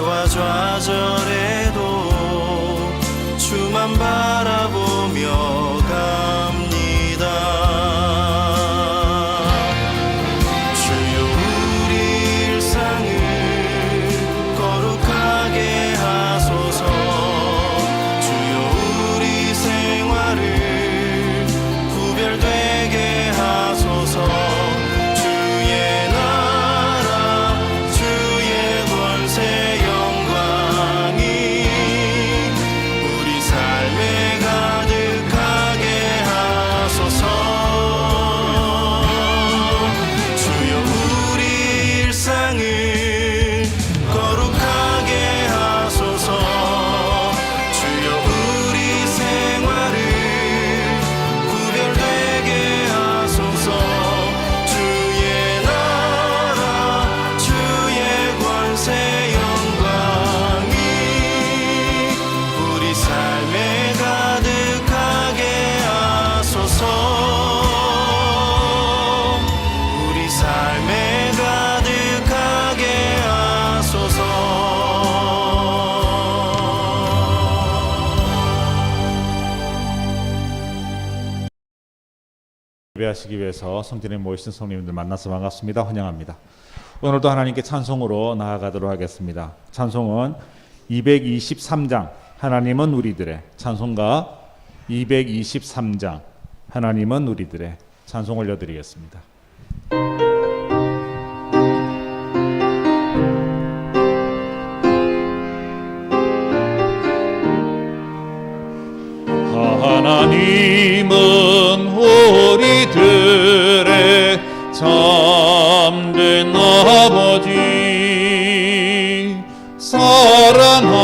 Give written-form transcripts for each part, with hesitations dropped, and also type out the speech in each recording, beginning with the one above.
좌우와 좌절에도 주만 바라보며 갑니다. 주여 우리 일상을 거룩하게 하소서. 주여 우리 생활을 구별되게 하소서. 주의 나라 주의 권세 영광이 우리 삶에 가득하게 하소서. 주여 우리 일상을 거룩하게 하소서. 주여 우리 생활을 구별되게 하소서. 주의 나라 주의 권세 영광이 우리 삶에 가득하게 하소서. 우리 삶에 가득하게 하소서. 예배하시기 위해서 성전에 모이신 성도님들 만나서 반갑습니다. 환영합니다. 오늘도 하나님께 찬송으로 나아가도록 하겠습니다. 찬송은 223장 하나님은 우리들의, 찬송가 223장 하나님은 우리들의 찬송 올려드리겠습니다. 하나님은 우리들의 참된 아버지, 사랑하는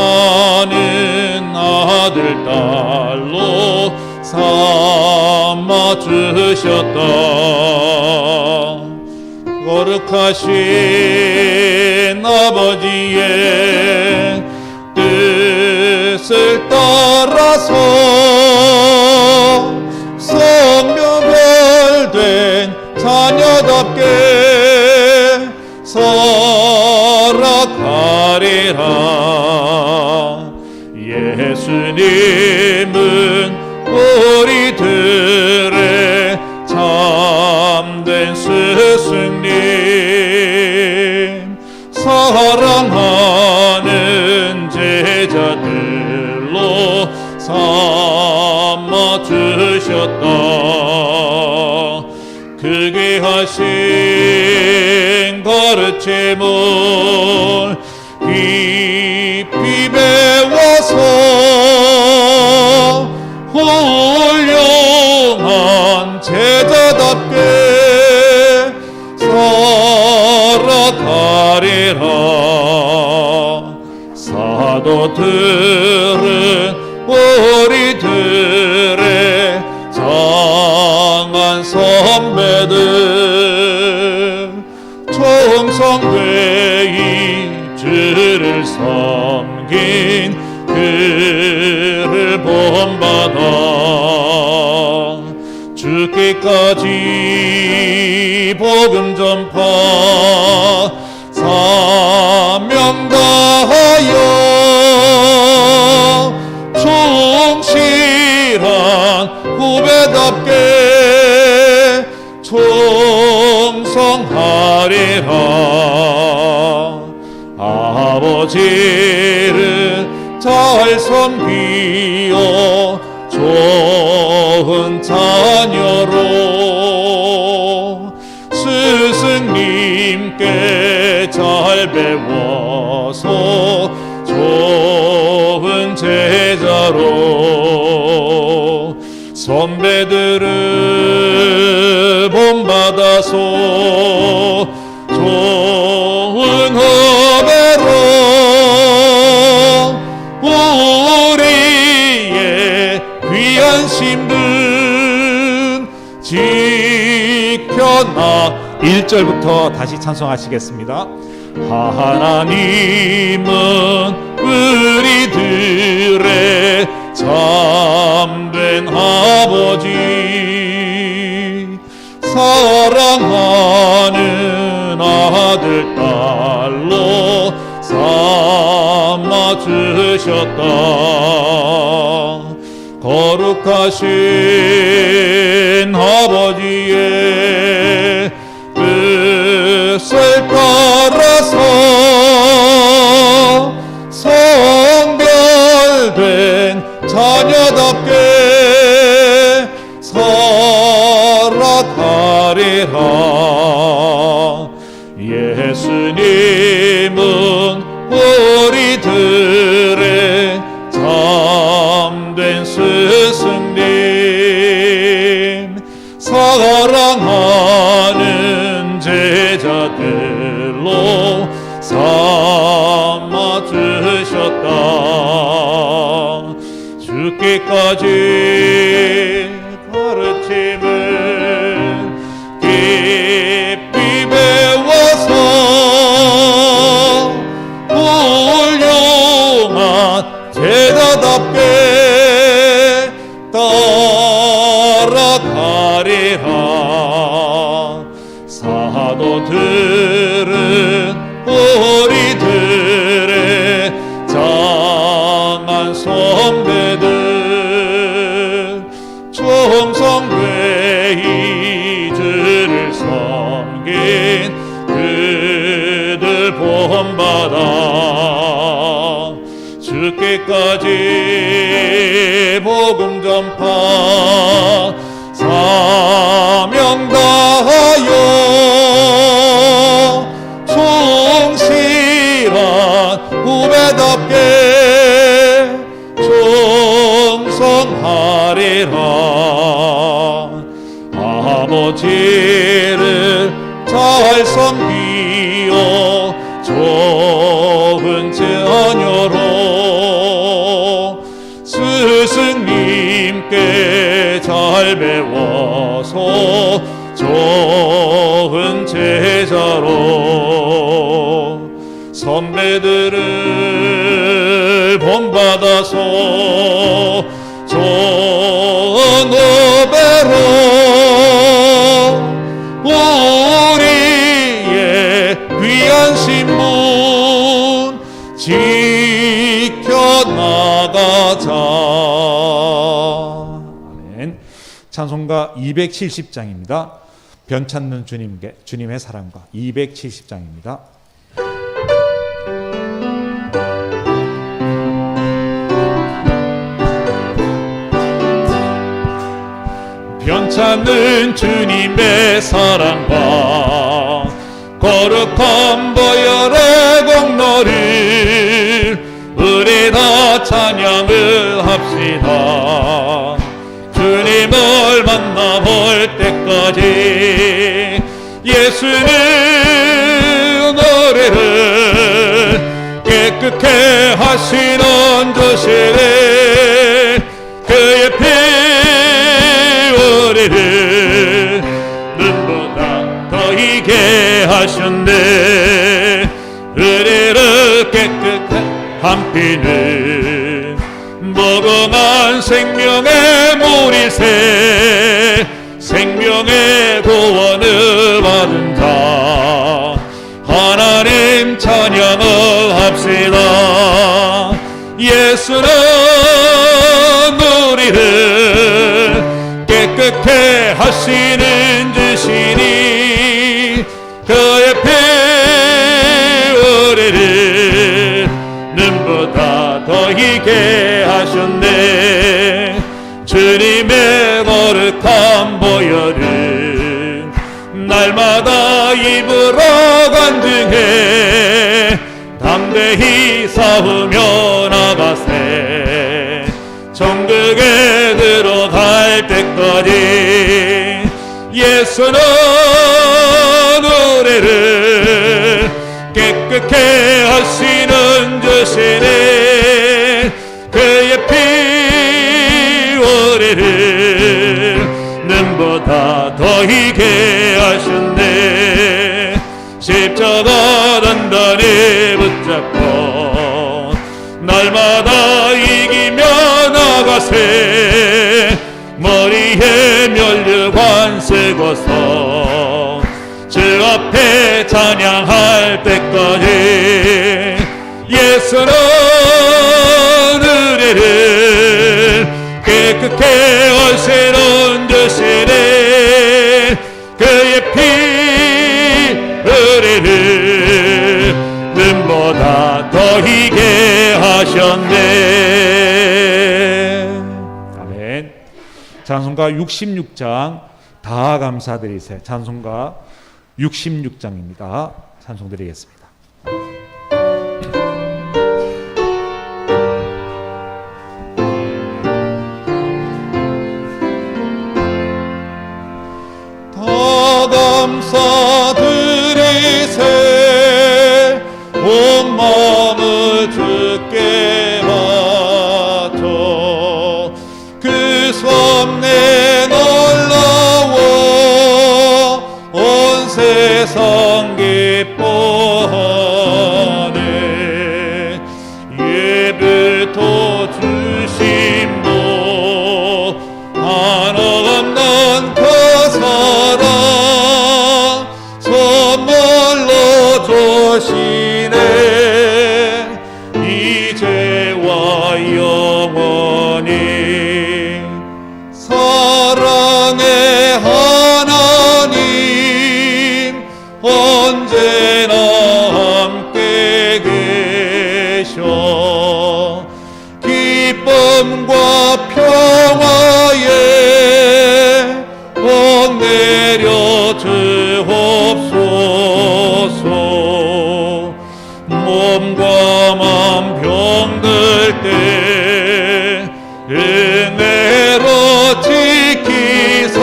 아들 딸로 삼아 주셨다. 거룩하신 아버지의 뜻을 따라서 성명별된 자녀답게 살아가리라. 예수님은 우리들의 참된 스승님, 사랑하는 제자들로 삼아 주셨다. 그게 하신 가르침을 깊이 배워서 훌륭한 제자답게 살아가리라. 사도들은 우리들의 장한 선배들, 총성회의 주를 섬긴 그를 본받아 죽기까지 복음 전파 사명 다하여 충실한 후배답게 충성하리라. 아버지를 잘 섬기어 좋은 자녀로 스승님께 잘 배워서 좋은 제자로 선배들을 본받아서 좋은 후배로 우리의 귀한 신분 지켜나. 1절부터 다시 찬송하시겠습니다. 하나님은 우리들의 참된 아버지, 사랑하는 아들 딸로 주셨다. 거룩하신 아버지의 뜻을 따라서 성별된 자녀답게 살아가리라. 예수님은 우리들의 참된 스승님, 사랑하는 제자들로 삼아 주셨다. 죽기까지 가르침을 깊이 배워서 훌륭한 제자답게 따라가리라. 사도들은 우리들의 장한 선배들, 총성회의주를 섬긴 그들 본받아 죽기까지 복음 전파 사명 다하여 충실한 후배답게 충성하리라. 아버지를 잘 섬기어 좋은 자녀로 스승님께 잘 배워서 좋은 제자로 선배들을 본받아서 좋은 후배로 우리의 귀한 신분 지켜나가자. 아멘. 찬송가 270장입니다. 변찾는 주님께 주님의 사랑과 270장입니다. 변찾는 주님의 사랑과 거룩한 보혈의 공로를 우리 다 찬양을 합시다. 주님을 만나볼 때까지 예수는 우리를 깨끗게 하시는 주시네. 그의 피 우리를 눈보다 더 희게 하셨네. 우리를 깨끗게 한 피는 무궁한 생명의 물이세. 생명의 구원을 받은 자 하나님 찬양을 합시다. 예수는 우리를 깨끗게 하시는 주시니 그의 피 우리를 눈보다 더 희게 하셨네. 주님의 거룩한 보혈은 날마다 입으로 간증해 담대히 싸우며 나가세. 천국에 들어갈 때까지 예수는 우리를 깨끗게 하시는 주시네. 그의 피 우리를 눈보다 더 희게 하셨네. 십자가 단단히 붙잡고 날마다 이기며 나가세. 머리에 면류관 쓰고서 주 앞에 찬양할 때까지 예수는 크게 원수는 주시네 그의 피 우리를 눈보다 더히게 하셨네. 아멘. 찬송가 66장 다 감사드리세. 찬송가 66장입니다. 찬송드리겠습니다. 감사드리세 온 마음을 주께 바쳐 그 섭내 놀라워 온 세상 기뻐하네 예배도 주심도 한없는 그 사랑 선물로 주시네 이제와 영원히 사랑의 하나님 언제나 함께 계셔 기쁨과 평화에 복 내려 주옵소서 몸과 마음 병들 때 은혜로 지키사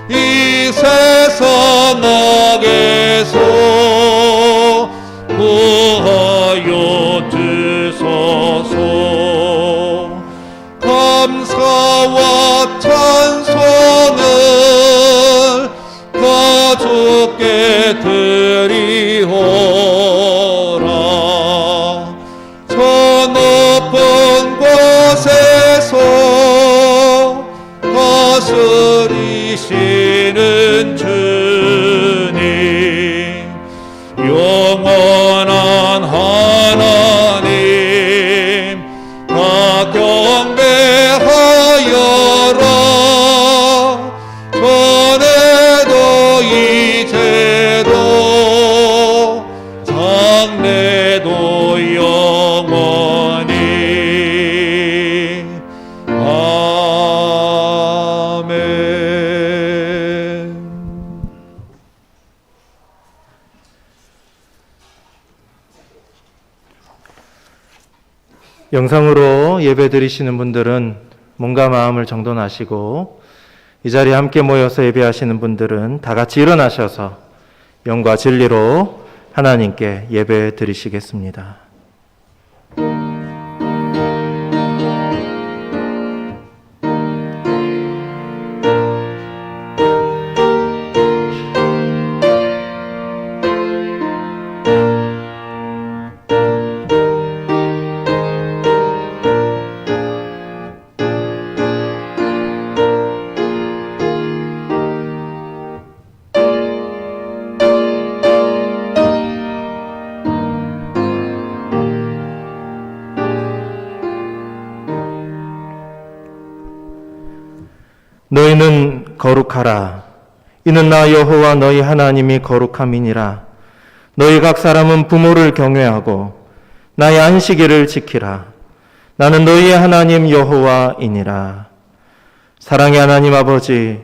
이 세상 악에서 구하여 주소서 감사와 찬송을 다 주께 드리오라 저 높은 곳에서 다스리시는 주님 영원한 하나님 다 경배하여라 전에도 이제도 장래도 영원히 아멘. 영상으로 예배 드리시는 분들은 몸과 마음을 정돈하시고 이 자리에 함께 모여서 예배하시는 분들은 다 같이 일어나셔서 영과 진리로 하나님께 예배 드리시겠습니다. 너희는 거룩하라. 이는 나 여호와 너희 하나님이 거룩함이니라. 너희 각 사람은 부모를 경외하고 나의 안식일을 지키라. 나는 너희의 하나님 여호와이니라. 사랑의 하나님 아버지,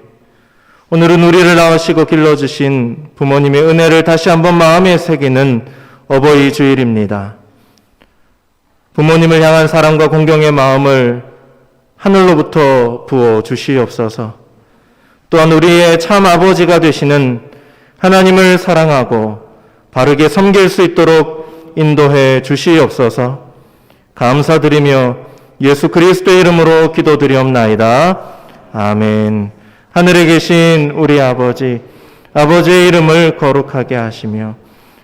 오늘은 우리를 낳으시고 길러주신 부모님의 은혜를 다시 한번 마음에 새기는 어버이 주일입니다. 부모님을 향한 사랑과 공경의 마음을 하늘로부터 부어 주시옵소서. 또한 우리의 참 아버지가 되시는 하나님을 사랑하고 바르게 섬길 수 있도록 인도해 주시옵소서. 감사드리며 예수 그리스도의 이름으로 기도드리옵나이다. 아멘. 하늘에 계신 우리 아버지, 아버지의 이름을 거룩하게 하시며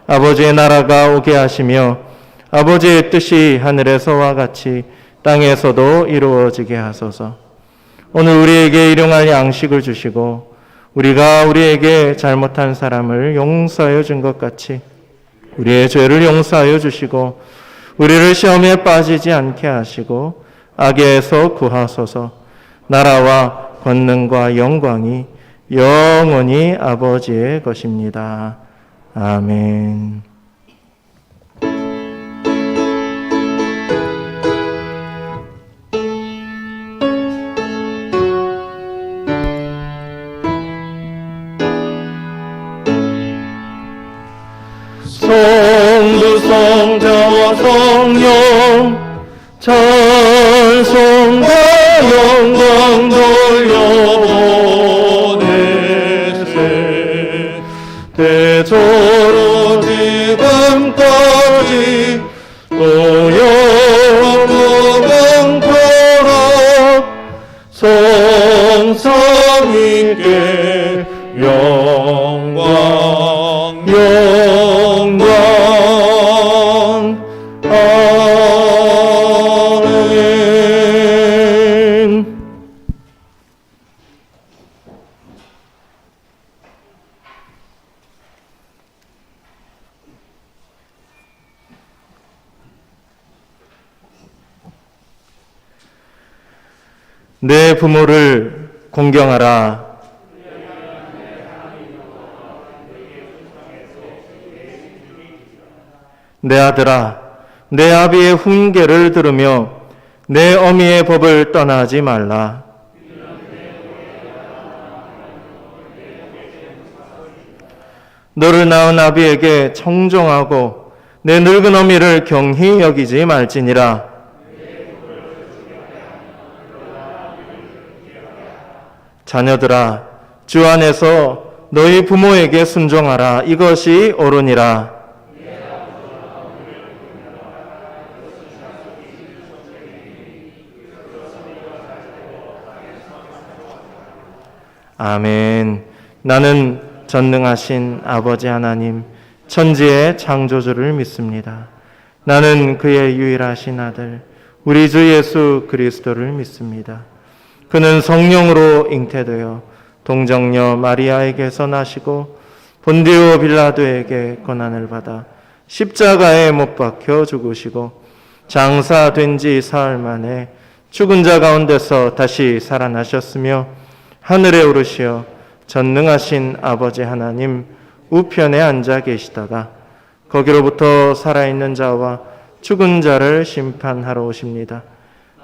아버지의 나라가 오게 하시며 아버지의 뜻이 하늘에서와 같이 땅에서도 이루어지게 하소서. 오늘 우리에게 일용할 양식을 주시고 우리가 우리에게 잘못한 사람을 용서하여 준 것 같이 우리의 죄를 용서하여 주시고 우리를 시험에 빠지지 않게 하시고 악에서 구하소서. 나라와 권능과 영광이 영원히 아버지의 것입니다. 아멘. 성부 성자와 성령 찬송과 영광 돌려보내세. 대조로 지금까지 또 영원토록 성삼위께 영광 영광. 아멘. 내 부모를 공경하라. 내 아들아, 내 아비의 훈계를 들으며 내 어미의 법을 떠나지 말라. 너를 낳은 아비에게 청종하고 내 늙은 어미를 경히 여기지 말지니라. 자녀들아, 주 안에서 너희 부모에게 순종하라. 이것이 옳으니라. 아멘. 나는 전능하신 아버지 하나님, 천지의 창조주를 믿습니다. 나는 그의 유일하신 아들, 우리 주 예수 그리스도를 믿습니다. 그는 성령으로 잉태되어 동정녀 마리아에게서 나시고 본디오 빌라도에게 고난을 받아 십자가에 못 박혀 죽으시고 장사된 지 사흘 만에 죽은 자 가운데서 다시 살아나셨으며 하늘에 오르시어 전능하신 아버지 하나님 우편에 앉아 계시다가 거기로부터 살아있는 자와 죽은 자를 심판하러 오십니다.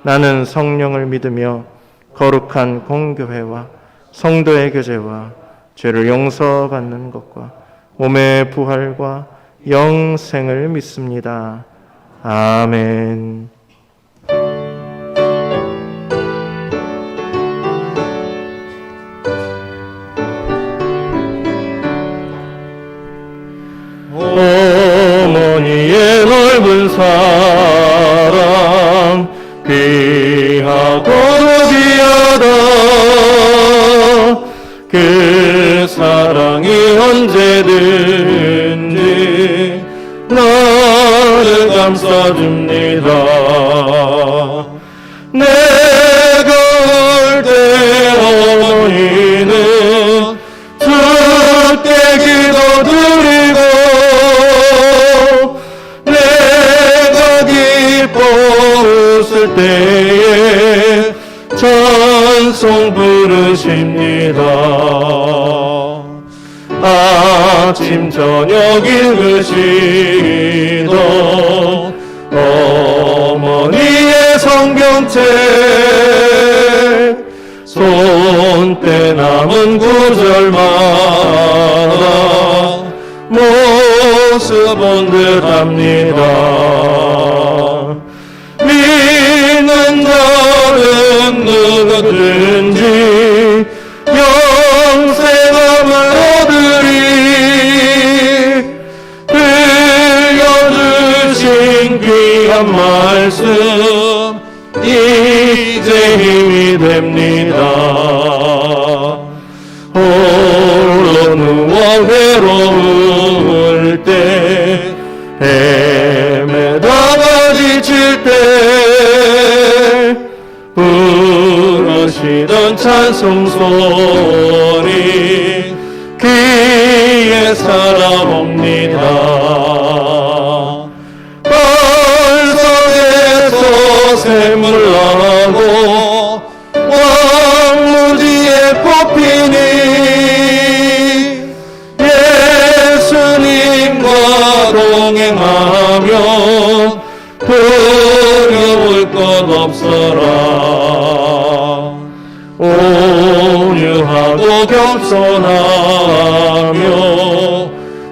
나는 성령을 믿으며 거룩한 공교회와 성도의 교제와 죄를 용서받는 것과 몸의 부활과 영생을 믿습니다. 아멘. 어머니의 넓은 사랑 귀하고도 귀하다. 그 사랑이 언제든지 나를 감싸줍니다. 내가 올 때 어머니는 주께 기도드리고 내가 기뻐 웃을 때에 찬송 부르십니다. 아침 저녁 읽으시던 어머니의 성경책 손때 남은 구절마다 모습 본 듯합니다. 믿는 자는 누구든지 영생함을 얻으리. 들려주신 귀한 말씀 이제 힘이 됩니다. 홀로 누워 외로울 때 헤매다가 지칠 때 부르시던 찬송 소리 귀에 살아옵니다. 발성에서 샘물 나 두려울 것 없어라. 온유하고 겸손하며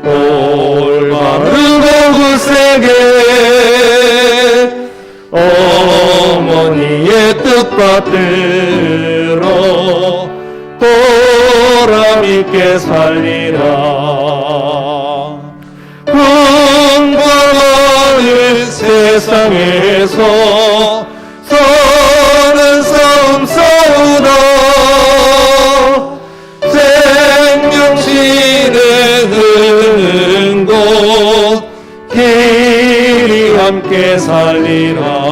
올바르고 굳세게 어머니의 뜻 받들어 보람있게 살리라. 궁궐하는 세상에서 선한 싸움 싸우다 생명신의 흐르는 곳 길이 함께 살리라.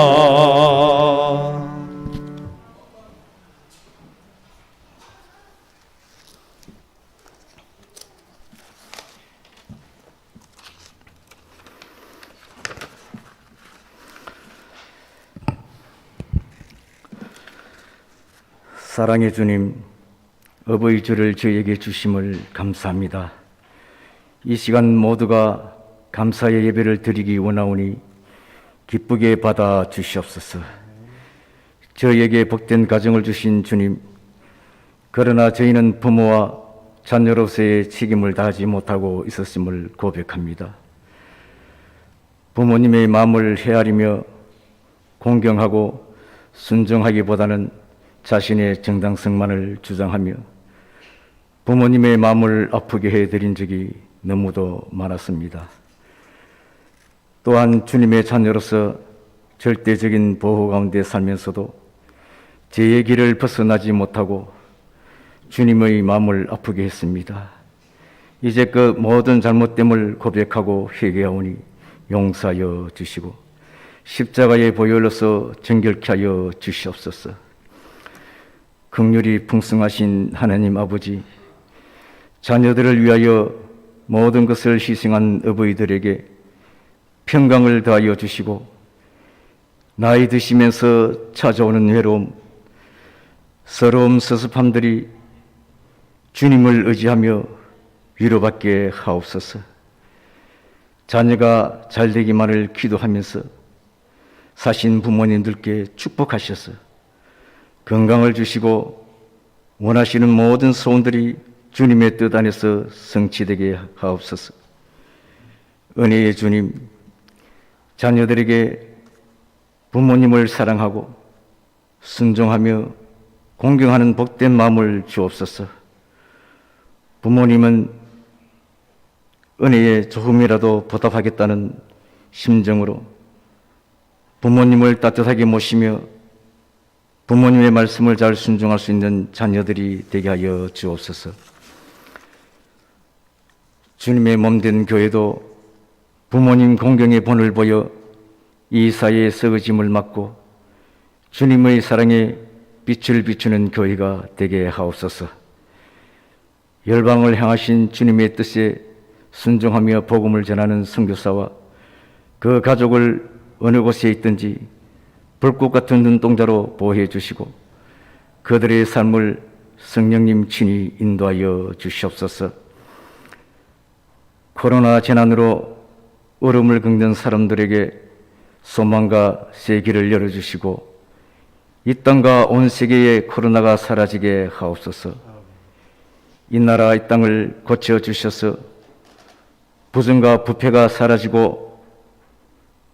사랑의 주님, 어버이 주를 저에게 주심을 감사합니다. 이 시간 모두가 감사의 예배를 드리기 원하오니 기쁘게 받아 주시옵소서. 저에게 복된 가정을 주신 주님, 그러나 저희는 부모와 자녀로서의 책임을 다하지 못하고 있었음을 고백합니다. 부모님의 마음을 헤아리며 공경하고 순종하기보다는 자신의 정당성만을 주장하며 부모님의 마음을 아프게 해드린 적이 너무도 많았습니다. 또한 주님의 자녀로서 절대적인 보호 가운데 살면서도 제 길을 벗어나지 못하고 주님의 마음을 아프게 했습니다. 이제 그 모든 잘못됨을 고백하고 회개하오니 용서하여 주시고 십자가의 보혈로서 정결케 하여 주시옵소서. 긍휼이 풍성하신 하나님 아버지, 자녀들을 위하여 모든 것을 희생한 어버이들에게 평강을 더하여 주시고 나이 드시면서 찾아오는 외로움, 서러움, 섭섭함들이 주님을 의지하며 위로받게 하옵소서. 자녀가 잘되기만을 기도하면서 사신 부모님들께 축복하셔서 건강을 주시고 원하시는 모든 소원들이 주님의 뜻 안에서 성취되게 하옵소서. 은혜의 주님, 자녀들에게 부모님을 사랑하고 순종하며 공경하는 복된 마음을 주옵소서. 부모님은 은혜에 조금이라도 보답하겠다는 심정으로 부모님을 따뜻하게 모시며 부모님의 말씀을 잘 순종할 수 있는 자녀들이 되게 하여 주옵소서. 주님의 몸된 교회도 부모님 공경의 본을 보여 이 사회의 썩어짐을 막고 주님의 사랑에 빛을 비추는 교회가 되게 하옵소서. 열방을 향하신 주님의 뜻에 순종하며 복음을 전하는 선교사와 그 가족을 어느 곳에 있든지 불꽃 같은 눈동자로 보호해 주시고 그들의 삶을 성령님 친히 인도하여 주시옵소서. 코로나 재난으로 얼음을 긁는 사람들에게 소망과 새 길을 열어주시고 이 땅과 온 세계의 코로나가 사라지게 하옵소서. 이 나라 이 땅을 고쳐주셔서 부정과 부패가 사라지고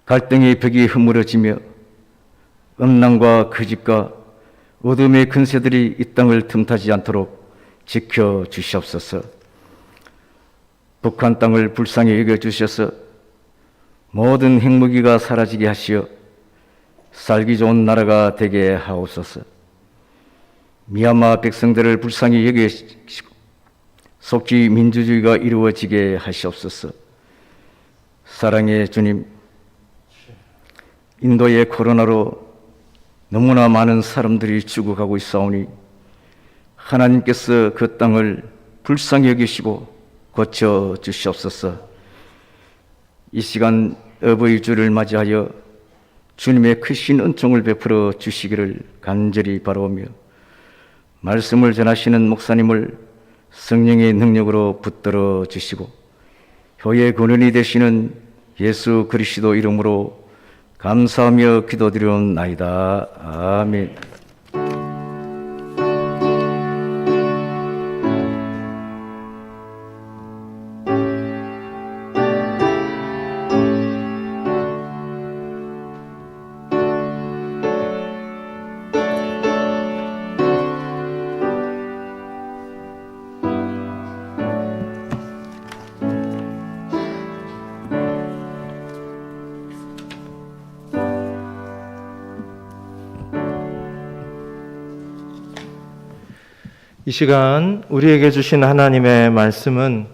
갈등의 벽이 허물어지며 음란과 거짓과 어둠의 근세들이 이 땅을 틈타지 않도록 지켜주시옵소서. 북한 땅을 불쌍히 여겨주셔서 모든 핵무기가 사라지게 하시어 살기 좋은 나라가 되게 하옵소서. 미얀마 백성들을 불쌍히 여기시고 속히 민주주의가 이루어지게 하시옵소서. 사랑의 주님, 인도의 코로나로 너무나 많은 사람들이 죽어가고 있사오니 하나님께서 그 땅을 불쌍히 여기시고 고쳐 주시옵소서. 이 시간 어버이 주를 맞이하여 주님의 크신 은총을 베풀어 주시기를 간절히 바라오며 말씀을 전하시는 목사님을 성령의 능력으로 붙들어 주시고 교회의 근원이 되시는 예수 그리스도 이름으로 감사하며 기도드리옵나이다. 아멘. 이 시간 우리에게 주신 하나님의 말씀은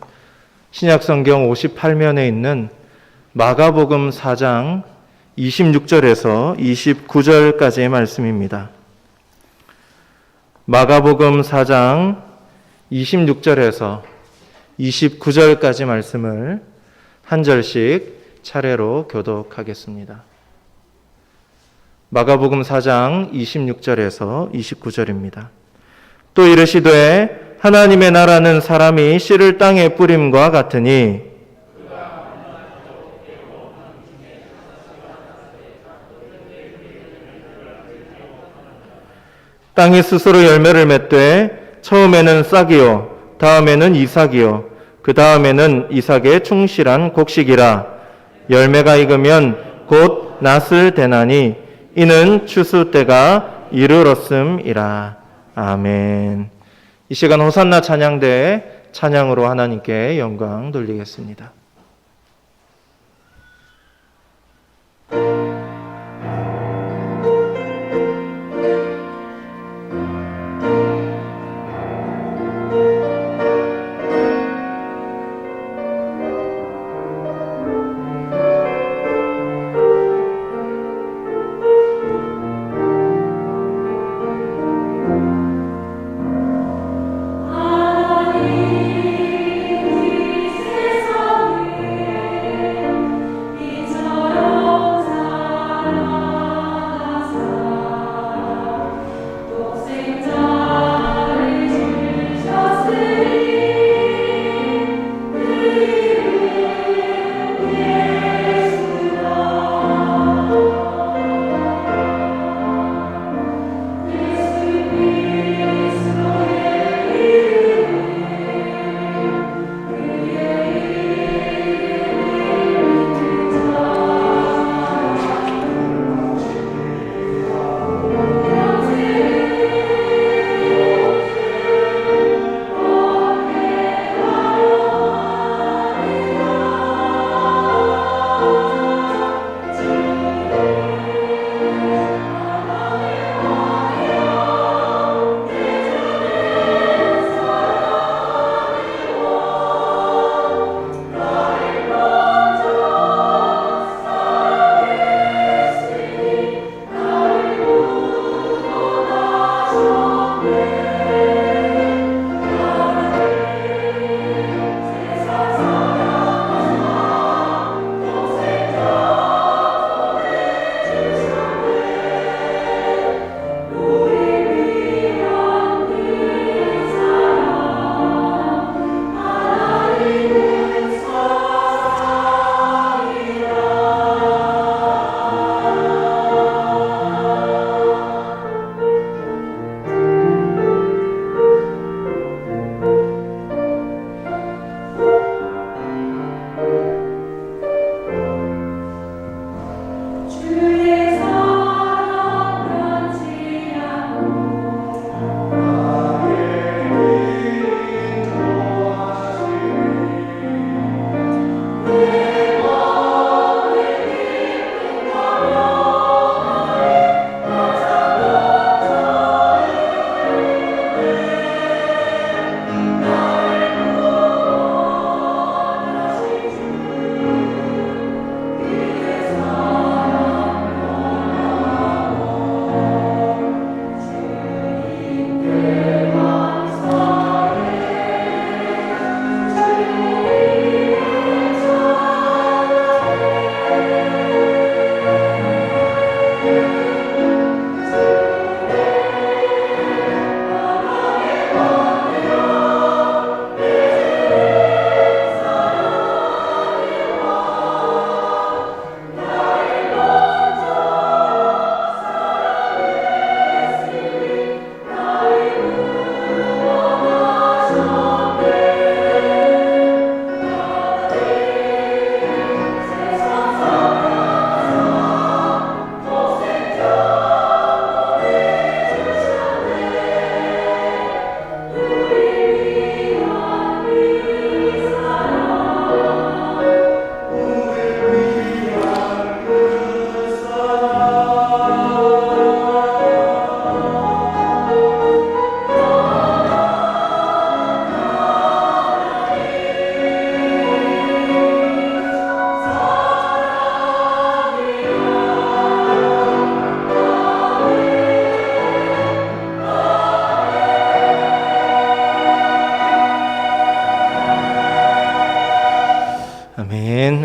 신약성경 58면에 있는 마가복음 4장 26절에서 29절까지의 말씀입니다. 마가복음 4장 26절에서 29절까지 말씀을 한 절씩 차례로 교독하겠습니다. 마가복음 4장 26절에서 29절입니다. 또 이르시되 하나님의 나라는 사람이 씨를 땅에 뿌림과 같으니 땅이 스스로 열매를 맺되 처음에는 싹이요 다음에는 이삭이요 그 다음에는 이삭의 충실한 곡식이라 열매가 익으면 곧 낫을 대나니 이는 추수 때가 이르렀음이라. 아멘. 이 시간 호산나 찬양대에 찬양으로 하나님께 영광 돌리겠습니다. 하나님 이 세상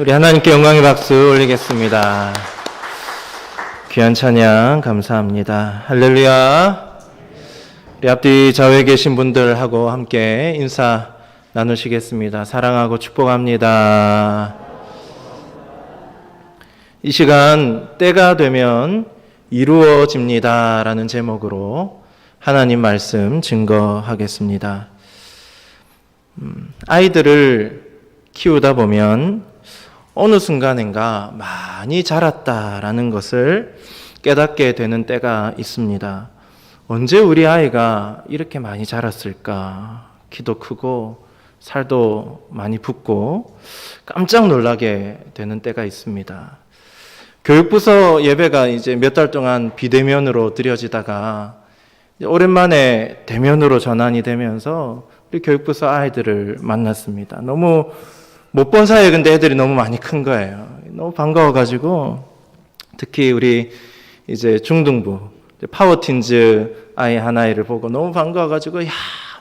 우리 하나님께 영광의 박수 올리겠습니다. 귀한 찬양 감사합니다. 할렐루야. 우리 앞뒤 좌우에 계신 분들하고 함께 인사 나누시겠습니다. 사랑하고 축복합니다. 이 시간 때가 되면 이루어집니다 라는 제목으로 하나님 말씀 증거하겠습니다. 아이들을 키우다 보면 어느 순간인가 많이 자랐다라는 것을 깨닫게 되는 때가 있습니다. 언제 우리 아이가 이렇게 많이 자랐을까? 키도 크고 살도 많이 붙고 깜짝 놀라게 되는 때가 있습니다. 교육부서 예배가 이제 몇 달 동안 비대면으로 드려지다가 오랜만에 대면으로 전환이 되면서 우리 교육부서 아이들을 만났습니다. 너무 못 본 사이에 근데 애들이 너무 많이 큰 거예요. 너무 반가워가지고 특히 우리 이제 중등부 파워틴즈 아이 하나를 보고 너무 반가워가지고 야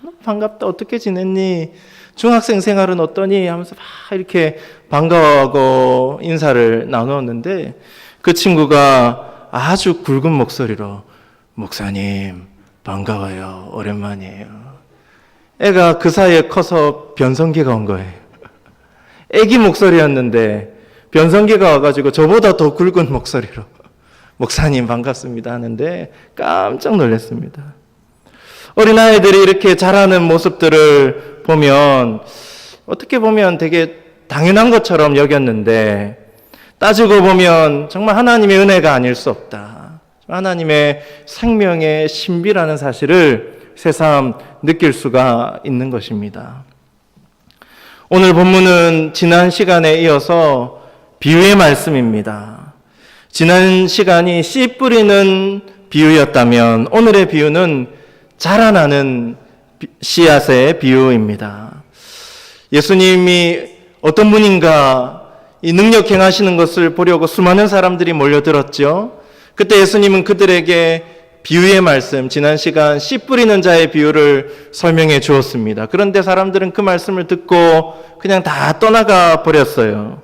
너무 반갑다 어떻게 지냈니? 중학생 생활은 어떠니? 하면서 막 이렇게 반가워하고 인사를 나누었는데 그 친구가 아주 굵은 목소리로 목사님 반가워요. 오랜만이에요. 애가 그 사이에 커서 변성기가 온 거예요. 애기 목소리였는데 변성기가 와가지고 저보다 더 굵은 목소리로 목사님 반갑습니다 하는데 깜짝 놀랐습니다. 어린아이들이 이렇게 자라는 모습들을 보면 어떻게 보면 되게 당연한 것처럼 여겼는데 따지고 보면 정말 하나님의 은혜가 아닐 수 없다. 하나님의 생명의 신비라는 사실을 새삼 느낄 수가 있는 것입니다. 오늘 본문은 지난 시간에 이어서 비유의 말씀입니다. 지난 시간이 씨 뿌리는 비유였다면 오늘의 비유는 자라나는 씨앗의 비유입니다. 예수님이 어떤 분인가 이 능력 행하시는 것을 보려고 수많은 사람들이 몰려들었죠. 그때 예수님은 그들에게 비유의 말씀, 지난 시간 씨 뿌리는 자의 비유를 설명해 주었습니다. 그런데 사람들은 그 말씀을 듣고 그냥 다 떠나가 버렸어요.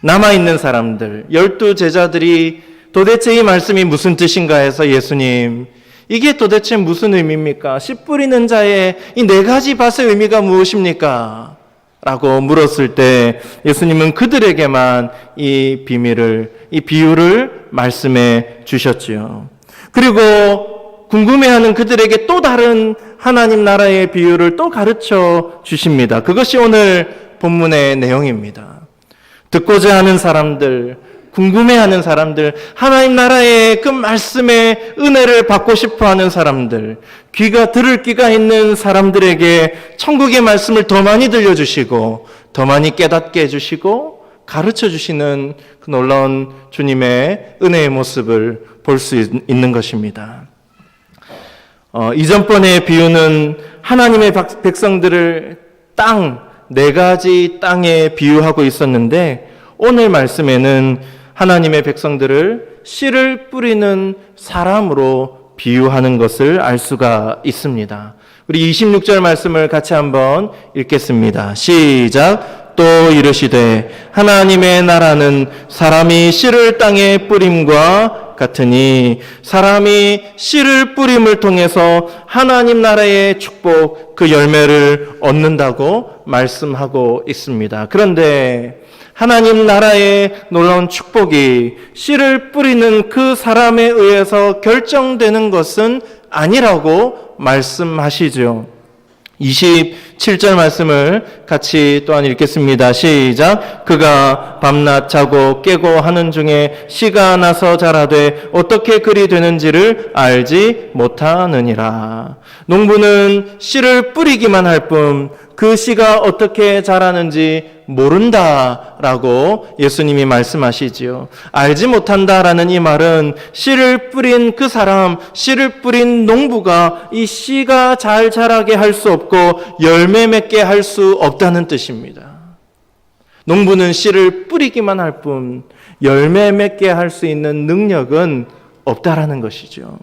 남아있는 사람들, 12 제자들이 도대체 이 말씀이 무슨 뜻인가 해서 예수님, 이게 도대체 무슨 의미입니까? 씨 뿌리는 자의 이 4가지 밭의 의미가 무엇입니까? 라고 물었을 때 예수님은 그들에게만 이 비유를 말씀해 주셨지요. 그리고 궁금해하는 그들에게 또 다른 하나님 나라의 비유를 또 가르쳐 주십니다. 그것이 오늘 본문의 내용입니다. 듣고자 하는 사람들, 궁금해하는 사람들, 하나님 나라의 그 말씀의 은혜를 받고 싶어하는 사람들, 들을 귀가 있는 사람들에게 천국의 말씀을 더 많이 들려주시고 더 많이 깨닫게 해주시고 가르쳐 주시는 그 놀라운 주님의 은혜의 모습을 볼 수 있는 것입니다. 이전번의 비유는 하나님의 백성들을 4가지 땅에 비유하고 있었는데 오늘 말씀에는 하나님의 백성들을 씨를 뿌리는 사람으로 비유하는 것을 알 수가 있습니다. 우리 26절 말씀을 같이 한번 읽겠습니다. 시작. 또 이르시되 하나님의 나라는 사람이 씨를 땅에 뿌림과 같으니 사람이 씨를 뿌림을 통해서 하나님 나라의 축복 그 열매를 얻는다고 말씀하고 있습니다. 그런데 하나님 나라의 놀라운 축복이 씨를 뿌리는 그 사람에 의해서 결정되는 것은 아니라고 말씀하시죠. 27절 말씀을 같이 또한 읽겠습니다. 시작. 그가 밤낮 자고 깨고 하는 중에 씨가 나서 자라되 어떻게 그리 되는지를 알지 못하느니라. 농부는 씨를 뿌리기만 할 뿐 그 씨가 어떻게 자라는지 모른다라고 예수님이 말씀하시지요. 알지 못한다라는 이 말은 씨를 뿌린 그 사람, 씨를 뿌린 농부가 이 씨가 잘 자라게 할 수 없고 열매 맺게 할 수 없다는 뜻입니다. 농부는 씨를 뿌리기만 할 뿐 열매 맺게 할 수 있는 능력은 없다라는 것이죠.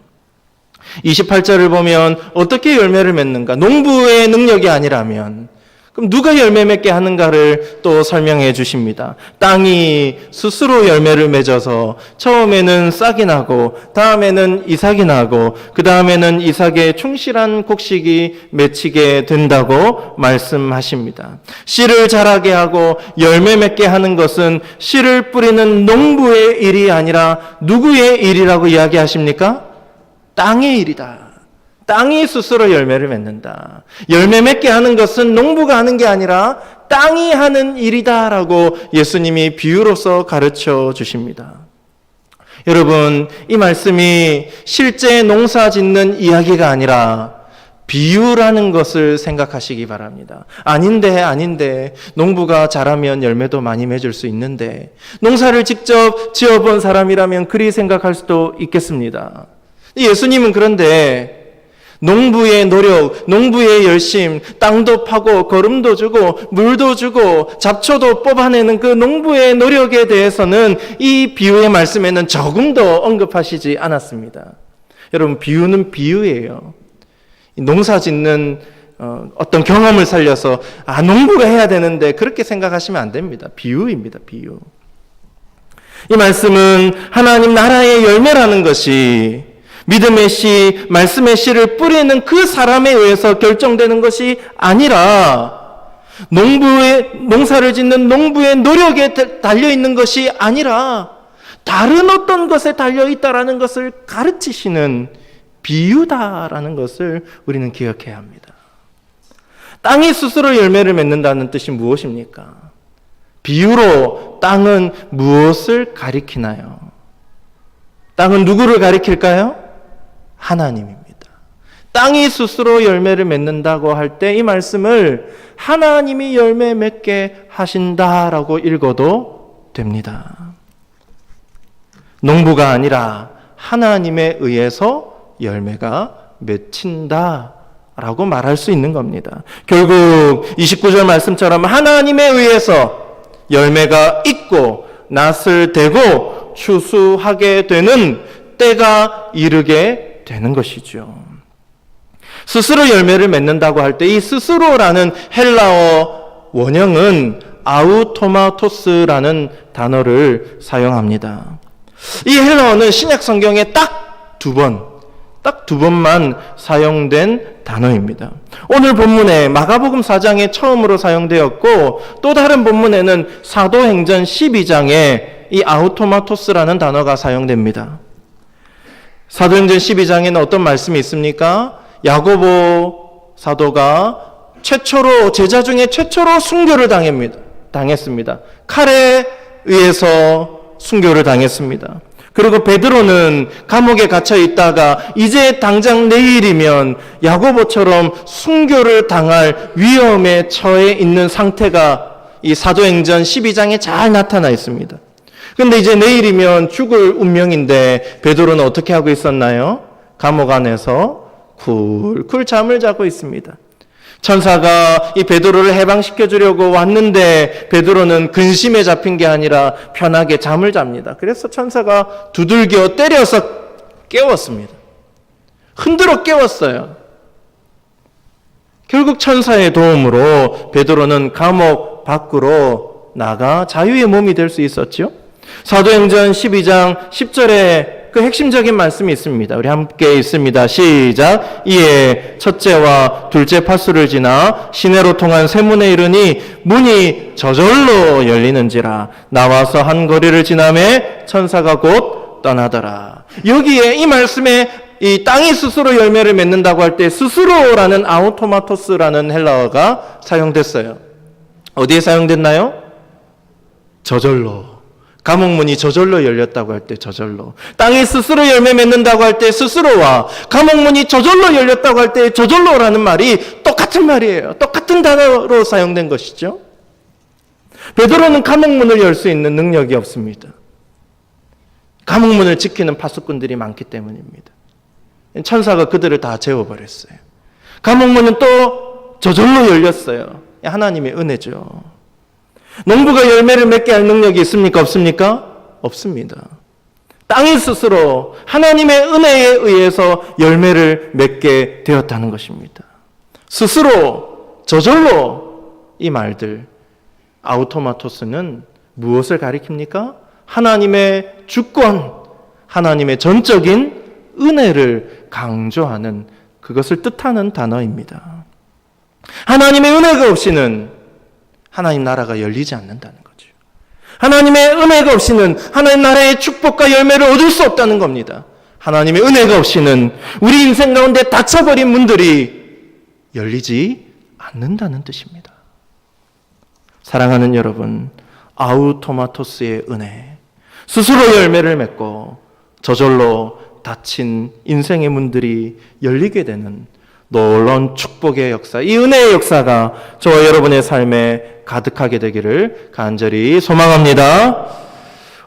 28절을 보면 어떻게 열매를 맺는가? 농부의 능력이 아니라면 그럼 누가 열매 맺게 하는가를 또 설명해 주십니다. 땅이 스스로 열매를 맺어서 처음에는 싹이 나고 다음에는 이삭이 나고 그 다음에는 이삭의 충실한 곡식이 맺히게 된다고 말씀하십니다. 씨를 자라게 하고 열매 맺게 하는 것은 씨를 뿌리는 농부의 일이 아니라 누구의 일이라고 이야기하십니까? 땅의 일이다. 땅이 스스로 열매를 맺는다. 열매 맺게 하는 것은 농부가 하는 게 아니라 땅이 하는 일이다라고 예수님이 비유로서 가르쳐 주십니다. 여러분, 이 말씀이 실제 농사 짓는 이야기가 아니라 비유라는 것을 생각하시기 바랍니다. 아닌데 농부가 잘하면 열매도 많이 맺을 수 있는데 농사를 직접 지어본 사람이라면 그리 생각할 수도 있겠습니다. 예수님은 그런데 농부의 노력, 농부의 열심, 땅도 파고 거름도 주고 물도 주고 잡초도 뽑아내는 그 농부의 노력에 대해서는 이 비유의 말씀에는 조금도 언급하시지 않았습니다. 여러분, 비유는 비유예요. 농사 짓는 어떤 경험을 살려서 농부가 해야 되는데 그렇게 생각하시면 안 됩니다. 비유입니다. 비유. 이 말씀은 하나님 나라의 열매라는 것이 믿음의 씨, 말씀의 씨를 뿌리는 그 사람에 의해서 결정되는 것이 아니라 농사를 짓는 농부의 노력에 달려있는 것이 아니라 다른 어떤 것에 달려있다라는 것을 가르치시는 비유다라는 것을 우리는 기억해야 합니다. 땅이 스스로 열매를 맺는다는 뜻이 무엇입니까? 비유로 땅은 무엇을 가리키나요? 땅은 누구를 가리킬까요? 하나님입니다. 땅이 스스로 열매를 맺는다고 할 때 이 말씀을 하나님이 열매 맺게 하신다라고 읽어도 됩니다. 농부가 아니라 하나님에 의해서 열매가 맺힌다라고 말할 수 있는 겁니다. 결국 29절 말씀처럼 하나님에 의해서 열매가 있고 낫을 대고 추수하게 되는 때가 이르게 되는 것이죠. 스스로 열매를 맺는다고 할 때 이 스스로라는 헬라어 원형은 아우토마토스라는 단어를 사용합니다. 이 헬라어는 신약 성경에 딱 두 번만 사용된 단어입니다. 오늘 본문에 마가복음 4장에 처음으로 사용되었고 또 다른 본문에는 사도행전 12장에 이 아우토마토스라는 단어가 사용됩니다. 사도행전 12장에는 어떤 말씀이 있습니까? 야고보 사도가 제자 중에 최초로 순교를 당했습니다. 칼에 의해서 순교를 당했습니다. 그리고 베드로는 감옥에 갇혀 있다가 이제 당장 내일이면 야고보처럼 순교를 당할 위험에 처해 있는 상태가 이 사도행전 12장에 잘 나타나 있습니다. 근데 이제 내일이면 죽을 운명인데 베드로는 어떻게 하고 있었나요? 감옥 안에서 쿨쿨 잠을 자고 있습니다. 천사가 이 베드로를 해방시켜 주려고 왔는데 베드로는 근심에 잡힌 게 아니라 편하게 잠을 잡니다. 그래서 천사가 두들겨 때려서 깨웠습니다. 흔들어 깨웠어요. 결국 천사의 도움으로 베드로는 감옥 밖으로 나가 자유의 몸이 될 수 있었죠. 사도행전 12장 10절에 그 핵심적인 말씀이 있습니다. 우리 함께 읽습니다. 시작. 이에 첫째와 둘째 파수를 지나 시내로 통한 세문에 이르니 문이 저절로 열리는지라. 나와서 한 거리를 지나매 천사가 곧 떠나더라. 여기에 이 말씀에 이 땅이 스스로 열매를 맺는다고 할 때 스스로라는 아우토마토스라는 헬라어가 사용됐어요. 어디에 사용됐나요? 저절로. 감옥문이 저절로 열렸다고 할 때 저절로. 땅이 스스로 열매 맺는다고 할 때 스스로와 감옥문이 저절로 열렸다고 할 때 저절로라는 말이 똑같은 말이에요. 똑같은 단어로 사용된 것이죠. 베드로는 감옥문을 열 수 있는 능력이 없습니다. 감옥문을 지키는 파수꾼들이 많기 때문입니다. 천사가 그들을 다 재워버렸어요. 감옥문은 또 저절로 열렸어요. 하나님의 은혜죠. 농부가 열매를 맺게 할 능력이 있습니까? 없습니까? 없습니다. 땅이 스스로 하나님의 은혜에 의해서 열매를 맺게 되었다는 것입니다. 스스로 저절로 이 말들, 아우토마토스는 무엇을 가리킵니까? 하나님의 주권, 하나님의 전적인 은혜를 강조하는 그것을 뜻하는 단어입니다. 하나님의 은혜가 없이는 하나님 나라가 열리지 않는다는 거죠. 하나님의 은혜가 없이는 하나님 나라의 축복과 열매를 얻을 수 없다는 겁니다. 하나님의 은혜가 없이는 우리 인생 가운데 닫혀버린 문들이 열리지 않는다는 뜻입니다. 사랑하는 여러분, 아우토마토스의 은혜, 스스로 열매를 맺고 저절로 닫힌 인생의 문들이 열리게 되는 놀라운 축복의 역사, 이 은혜의 역사가 저와 여러분의 삶에 가득하게 되기를 간절히 소망합니다.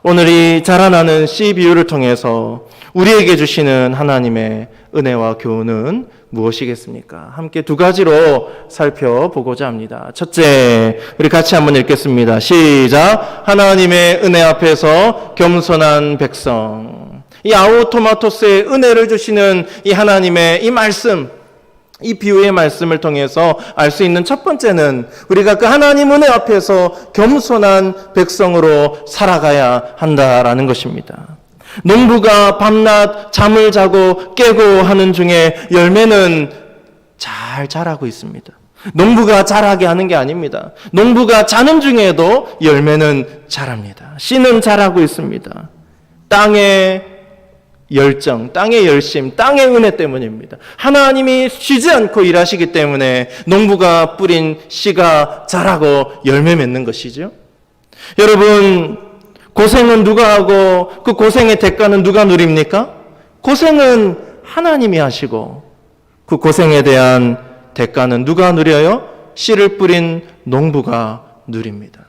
오늘 이 자라나는 씨 비유를 통해서 우리에게 주시는 하나님의 은혜와 교훈은 무엇이겠습니까? 함께 두 가지로 살펴보고자 합니다. 첫째, 우리 같이 한번 읽겠습니다. 시작. 하나님의 은혜 앞에서 겸손한 백성. 이 아우토마토스의 은혜를 주시는 이 하나님의 이 말씀, 이 비유의 말씀을 통해서 알 수 있는 첫 번째는 우리가 그 하나님 은혜 앞에서 겸손한 백성으로 살아가야 한다라는 것입니다. 농부가 밤낮 잠을 자고 깨고 하는 중에 열매는 잘 자라고 있습니다. 농부가 자라게 하는 게 아닙니다. 농부가 자는 중에도 열매는 자랍니다. 씨는 자라고 있습니다. 땅의 열정, 땅의 열심, 땅의 은혜 때문입니다. 하나님이 쉬지 않고 일하시기 때문에 농부가 뿌린 씨가 자라고 열매 맺는 것이죠. 여러분, 고생은 누가 하고 그 고생의 대가는 누가 누립니까? 고생은 하나님이 하시고 그 고생에 대한 대가는 누가 누려요? 씨를 뿌린 농부가 누립니다.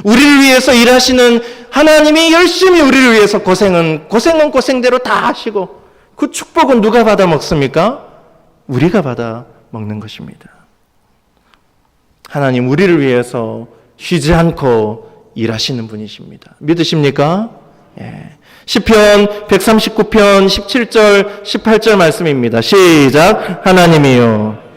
우리를 위해서 일하시는 하나님이 열심히 우리를 위해서 고생은 고생대로 다 하시고 그 축복은 누가 받아 먹습니까? 우리가 받아 먹는 것입니다. 하나님 우리를 위해서 쉬지 않고 일하시는 분이십니다. 믿으십니까? 예. 시편 139편 17절 18절 말씀입니다. 시작. 하나님이요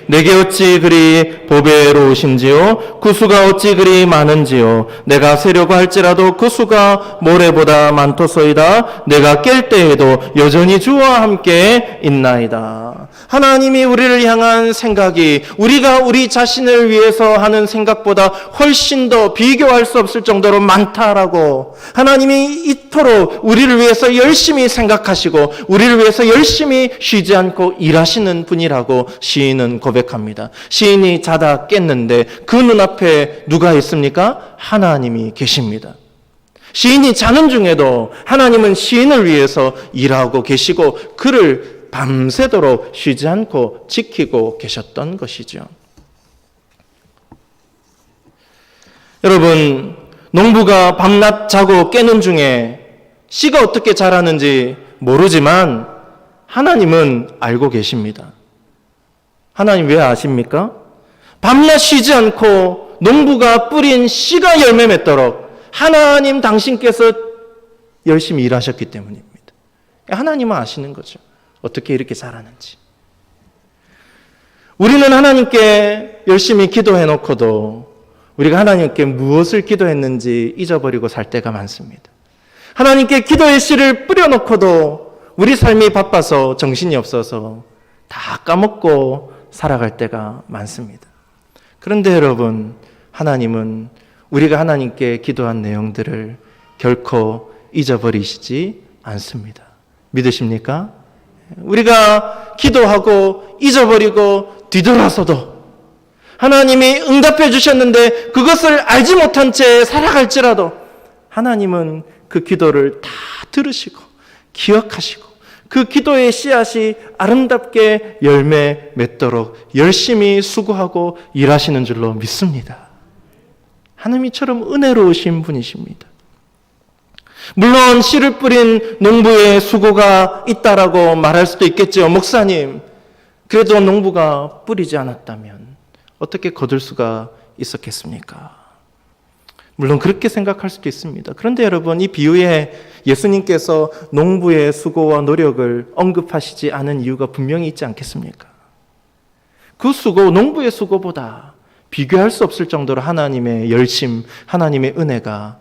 내게 어찌 그리 보배로우신지요 그 수가 어찌 그리 많은지요 내가 세려고 할지라도 그 수가 모래보다 많도소이다 내가 깰 때에도 여전히 주와 함께 있나이다. 하나님이 우리를 향한 생각이 우리가 우리 자신을 위해서 하는 생각보다 훨씬 더 비교할 수 없을 정도로 많다라고 하나님이 이토록 우리를 위해서 열심히 생각하시고 우리를 위해서 열심히 쉬지 않고 일하시는 분이라고 시인은 고백합니다. 시인이 자다 깼는데 그 눈앞에 누가 있습니까? 하나님이 계십니다. 시인이 자는 중에도 하나님은 시인을 위해서 일하고 계시고 그를 밤새도록 쉬지 않고 지키고 계셨던 것이죠. 여러분, 농부가 밤낮 자고 깨는 중에 씨가 어떻게 자라는지 모르지만 하나님은 알고 계십니다. 하나님 왜 아십니까? 밤낮 쉬지 않고 농부가 뿌린 씨가 열매 맺도록 하나님 당신께서 열심히 일하셨기 때문입니다. 하나님은 아시는 거죠. 어떻게 이렇게 자라는지. 우리는 하나님께 열심히 기도해 놓고도 우리가 하나님께 무엇을 기도했는지 잊어버리고 살 때가 많습니다. 하나님께 기도의 씨를 뿌려놓고도 우리 삶이 바빠서 정신이 없어서 다 까먹고 살아갈 때가 많습니다. 그런데 여러분, 하나님은 우리가 하나님께 기도한 내용들을 결코 잊어버리시지 않습니다. 믿으십니까? 우리가 기도하고 잊어버리고 뒤돌아서도 하나님이 응답해 주셨는데 그것을 알지 못한 채 살아갈지라도 하나님은 그 기도를 다 들으시고 기억하시고 그 기도의 씨앗이 아름답게 열매 맺도록 열심히 수고하고 일하시는 줄로 믿습니다. 하나님이처럼 은혜로우신 분이십니다. 물론 씨를 뿌린 농부의 수고가 있다라고 말할 수도 있겠죠. 목사님, 그래도 농부가 뿌리지 않았다면 어떻게 거둘 수가 있었겠습니까? 물론 그렇게 생각할 수도 있습니다. 그런데 여러분, 이 비유에 예수님께서 농부의 수고와 노력을 언급하시지 않은 이유가 분명히 있지 않겠습니까? 그 수고, 농부의 수고보다 비교할 수 없을 정도로 하나님의 열심, 하나님의 은혜가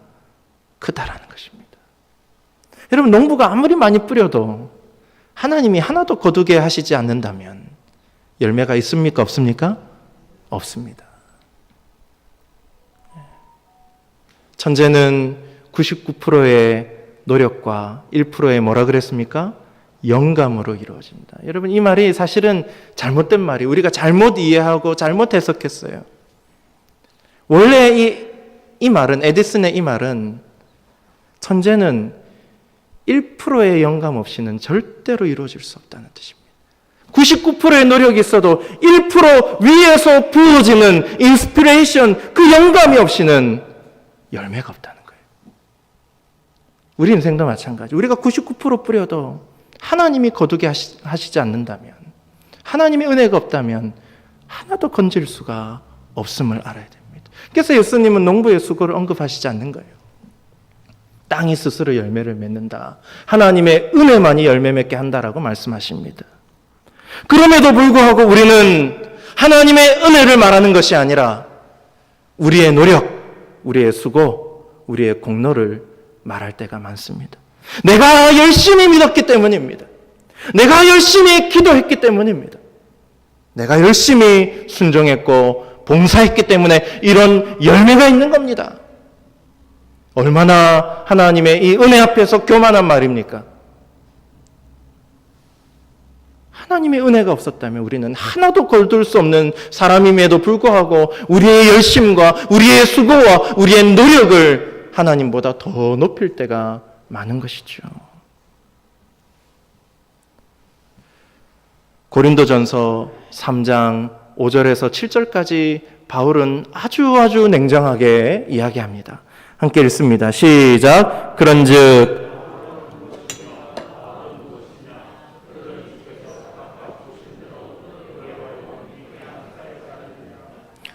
크다라는 것입니다. 여러분, 농부가 아무리 많이 뿌려도 하나님이 하나도 거두게 하시지 않는다면 열매가 있습니까? 없습니까? 없습니다. 천재는 99%의 노력과 1%의 뭐라 그랬습니까? 영감으로 이루어진다. 여러분, 이 말이 사실은 잘못된 말이, 우리가 잘못 이해하고 잘못 해석했어요. 원래 이 말은, 에디슨의 이 말은, 천재는 1%의 영감 없이는 절대로 이루어질 수 없다는 뜻입니다. 99%의 노력이 있어도 1% 위에서 부어지는 인스피레이션, 그 영감이 없이는 열매가 없다는 거예요. 우리 인생도 마찬가지. 우리가 99% 뿌려도 하나님이 거두게 하시지 않는다면, 하나님의 은혜가 없다면 하나도 건질 수가 없음을 알아야 됩니다. 그래서 예수님은 농부의 수고를 언급하시지 않는 거예요. 땅이 스스로 열매를 맺는다. 하나님의 은혜만이 열매 맺게 한다라고 말씀하십니다. 그럼에도 불구하고 우리는 하나님의 은혜를 말하는 것이 아니라 우리의 노력, 우리의 수고, 우리의 공로를 말할 때가 많습니다. 내가 열심히 믿었기 때문입니다. 내가 열심히 기도했기 때문입니다. 내가 열심히 순종했고 봉사했기 때문에 이런 열매가 있는 겁니다. 얼마나 하나님의 이 은혜 앞에서 교만한 말입니까? 하나님의 은혜가 없었다면 우리는 하나도 거둘 수 없는 사람임에도 불구하고 우리의 열심과 우리의 수고와 우리의 노력을 하나님보다 더 높일 때가 많은 것이죠. 고린도전서 3장 5절에서 7절까지 바울은 아주 냉정하게 이야기합니다. 함께 읽습니다. 시작. 그런즉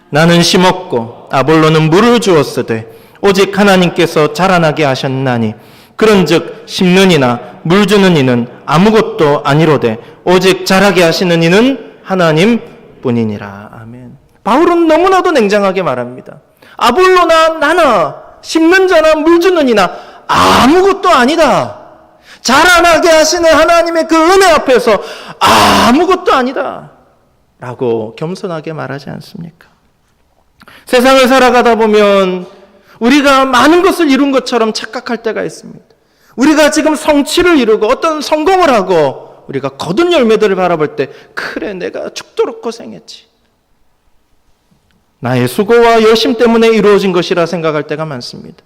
나는 심었고 아볼로는 물을 주었으되 오직 하나님께서 자라나게 하셨나니 그런즉 심는 이나 물 주는 이는 아무것도 아니로되 오직 자라게 하시는 이는 하나님뿐이니라. 아멘. 바울은 너무나도 냉정하게 말합니다. 아볼로나 나나 심는 자나 물 주는 이나 아무것도 아니다. 자라나게 하시는 하나님의 그 은혜 앞에서 아무것도 아니다 라고 겸손하게 말하지 않습니까? 세상을 살아가다 보면 우리가 많은 것을 이룬 것처럼 착각할 때가 있습니다. 우리가 지금 성취를 이루고 어떤 성공을 하고 우리가 거둔 열매들을 바라볼 때 그래 내가 죽도록 고생했지. 나의 수고와 열심 때문에 이루어진 것이라 생각할 때가 많습니다.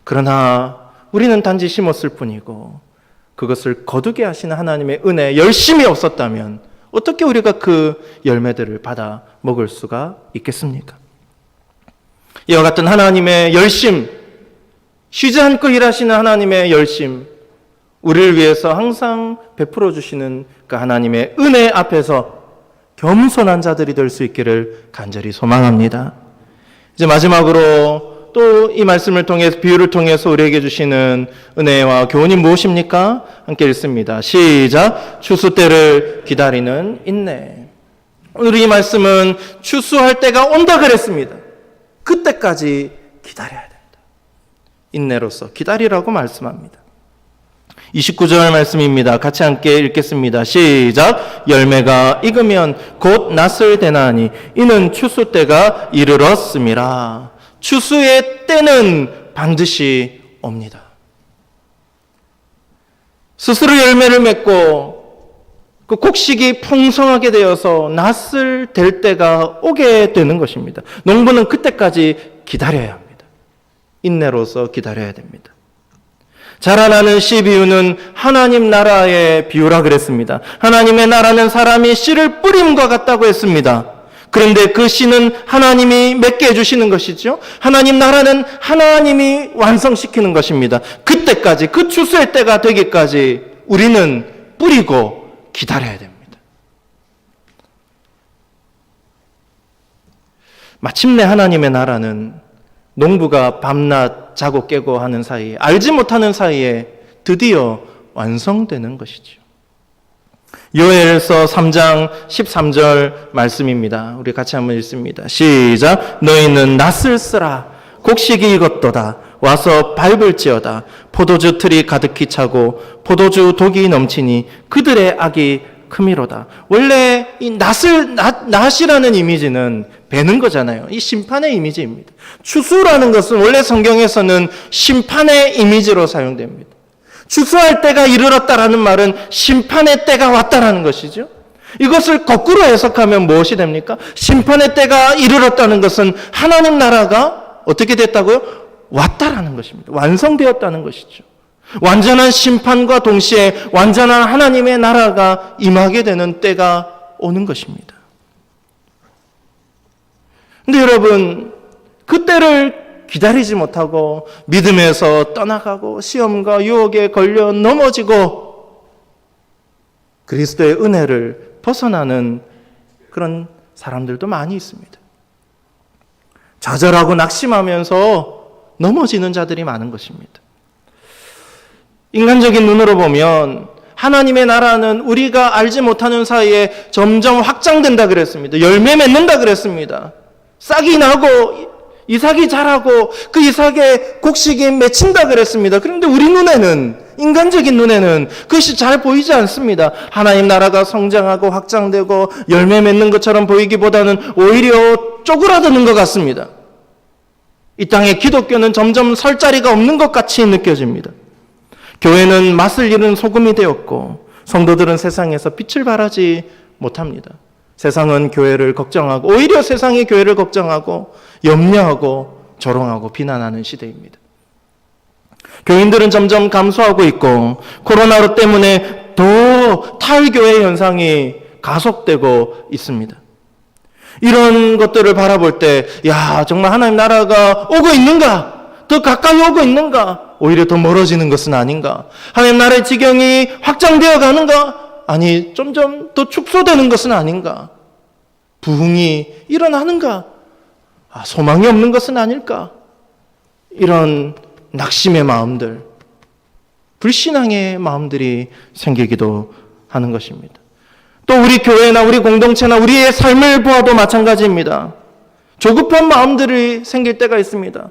그러나 우리는 단지 심었을 뿐이고 그것을 거두게 하시는 하나님의 은혜, 열심이 없었다면 어떻게 우리가 그 열매들을 받아 먹을 수가 있겠습니까? 이와 같은 하나님의 열심, 쉬지 않고 일하시는 하나님의 열심, 우리를 위해서 항상 베풀어 주시는 그 하나님의 은혜 앞에서 겸손한 자들이 될 수 있기를 간절히 소망합니다. 이제 마지막으로 또 이 말씀을 통해서, 비유를 통해서 우리에게 주시는 은혜와 교훈이 무엇입니까? 함께 읽습니다. 시작. 추수 때를 기다리는 인내. 오늘 이 말씀은 추수할 때가 온다 그랬습니다. 그때까지 기다려야 된다. 인내로서 기다리라고 말씀합니다. 29절 말씀입니다. 같이 함께 읽겠습니다. 시작. 열매가 익으면 곧 낫을 대나니 이는 추수 때가 이르렀음이라. 추수의 때는 반드시 옵니다. 스스로 열매를 맺고 그 곡식이 풍성하게 되어서 낫을 댈 때가 오게 되는 것입니다. 농부는 그때까지 기다려야 합니다. 인내로서 기다려야 됩니다. 자라나는 씨 비유는 하나님 나라의 비유라 그랬습니다. 하나님의 나라는 사람이 씨를 뿌림과 같다고 했습니다. 그런데 그 씨는 하나님이 맺게 해주시는 것이죠. 하나님 나라는 하나님이 완성시키는 것입니다. 그때까지, 그 추수의 때가 되기까지 우리는 뿌리고 기다려야 됩니다. 마침내 하나님의 나라는 농부가 밤낮 자고 깨고 하는 사이에, 알지 못하는 사이에 드디어 완성되는 것이죠. 요엘서 3장 13절 말씀입니다. 우리 같이 한번 읽습니다. 시작. 너희는 낫을 쓰라. 곡식이 익었도다. 와서 밟을지어다. 포도주 틀이 가득히 차고 포도주 독이 넘치니 그들의 악이 크미로다. 원래 이 낫이라는 이미지는 베는 거잖아요. 이 심판의 이미지입니다. 추수라는 것은 원래 성경에서는 심판의 이미지로 사용됩니다. 추수할 때가 이르렀다라는 말은 심판의 때가 왔다라는 것이죠. 이것을 거꾸로 해석하면 무엇이 됩니까? 심판의 때가 이르렀다는 것은 하나님 나라가 어떻게 됐다고요? 왔다라는 것입니다. 완성되었다는 것이죠. 완전한 심판과 동시에 완전한 하나님의 나라가 임하게 되는 때가 오는 것입니다. 근데 여러분, 그 때를 기다리지 못하고 믿음에서 떠나가고 시험과 유혹에 걸려 넘어지고 그리스도의 은혜를 벗어나는 그런 사람들도 많이 있습니다. 좌절하고 낙심하면서 넘어지는 자들이 많은 것입니다. 인간적인 눈으로 보면 하나님의 나라는 우리가 알지 못하는 사이에 점점 확장된다 그랬습니다. 열매 맺는다 그랬습니다. 싹이 나고 이삭이 자라고 그 이삭에 곡식이 맺힌다 그랬습니다. 그런데 우리 눈에는, 인간적인 눈에는 그것이 잘 보이지 않습니다. 하나님 나라가 성장하고 확장되고 열매 맺는 것처럼 보이기보다는 오히려 쪼그라드는 것 같습니다. 이 땅에 기독교는 점점 설 자리가 없는 것 같이 느껴집니다. 교회는 맛을 잃은 소금이 되었고 성도들은 세상에서 빛을 발하지 못합니다. 세상은 교회를 걱정하고 오히려 세상이 교회를 걱정하고 염려하고 조롱하고 비난하는 시대입니다. 교인들은 점점 감소하고 있고 코로나 때문에 더 탈교회 현상이 가속되고 있습니다. 이런 것들을 바라볼 때 정말 하나님 나라가 오고 있는가? 더 가까이 오고 있는가? 오히려 더 멀어지는 것은 아닌가? 하나님 나라의 지경이 확장되어 가는가? 아니, 점점 더 축소되는 것은 아닌가? 부흥이 일어나는가? 소망이 없는 것은 아닐까? 이런 낙심의 마음들, 불신앙의 마음들이 생기기도 하는 것입니다. 또 우리 교회나 우리 공동체나 우리의 삶을 보아도 마찬가지입니다. 조급한 마음들이 생길 때가 있습니다.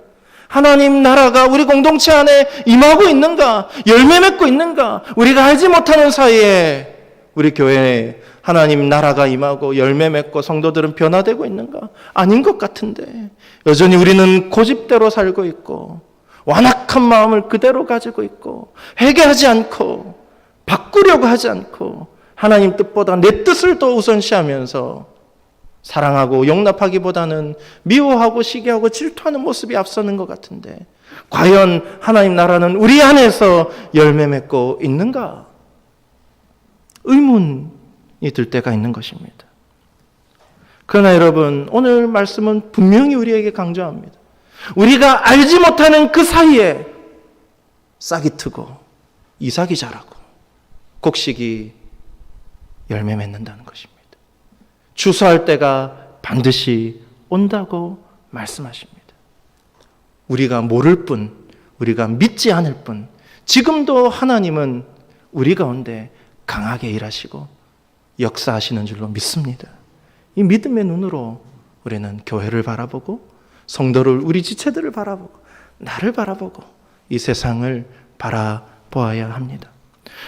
하나님 나라가 우리 공동체 안에 임하고 있는가? 열매 맺고 있는가? 우리가 알지 못하는 사이에 우리 교회에 하나님 나라가 임하고 열매 맺고 성도들은 변화되고 있는가? 아닌 것 같은데 여전히 우리는 고집대로 살고 있고 완악한 마음을 그대로 가지고 있고 회개하지 않고 바꾸려고 하지 않고 하나님 뜻보다 내 뜻을 더 우선시하면서 사랑하고 용납하기보다는 미워하고 시기하고 질투하는 모습이 앞서는 것 같은데 과연 하나님 나라는 우리 안에서 열매 맺고 있는가? 의문이 들 때가 있는 것입니다. 그러나 여러분, 오늘 말씀은 분명히 우리에게 강조합니다. 우리가 알지 못하는 그 사이에 싹이 트고 이삭이 자라고 곡식이 열매 맺는다는 것입니다. 추수할 때가 반드시 온다고 말씀하십니다. 우리가 모를 뿐, 우리가 믿지 않을 뿐, 지금도 하나님은 우리 가운데 강하게 일하시고 역사하시는 줄로 믿습니다. 이 믿음의 눈으로 우리는 교회를 바라보고 성도를, 우리 지체들을 바라보고 나를 바라보고 이 세상을 바라보아야 합니다.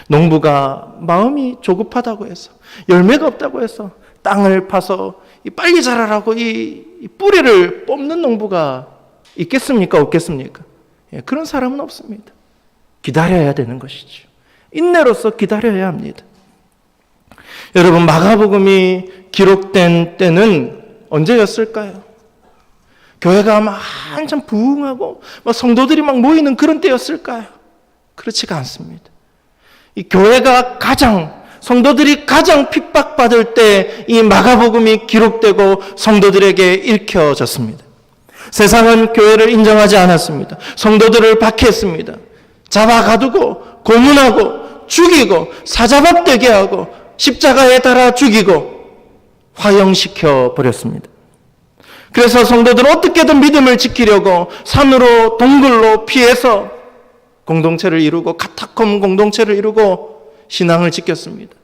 농부가 마음이 조급하다고 해서 열매가 없다고 해서 땅을 파서 빨리 자라라고 이 뿌리를 뽑는 농부가 있겠습니까? 없겠습니까? 그런 사람은 없습니다. 기다려야 되는 것이죠. 인내로서 기다려야 합니다. 여러분, 마가복음이 기록된 때는 언제였을까요? 교회가 막 한참 부흥하고 성도들이 막 모이는 그런 때였을까요? 그렇지가 않습니다. 이 교회가 성도들이 가장 핍박받을 때 이 마가복음이 기록되고 성도들에게 읽혀졌습니다. 세상은 교회를 인정하지 않았습니다. 성도들을 박해했습니다. 잡아가두고 고문하고 죽이고 사자박되게 하고 십자가에 달아 죽이고 화형시켜 버렸습니다. 그래서 성도들은 어떻게든 믿음을 지키려고 산으로 동굴로 피해서 공동체를 이루고 카타콤 공동체를 이루고 신앙을 지켰습니다.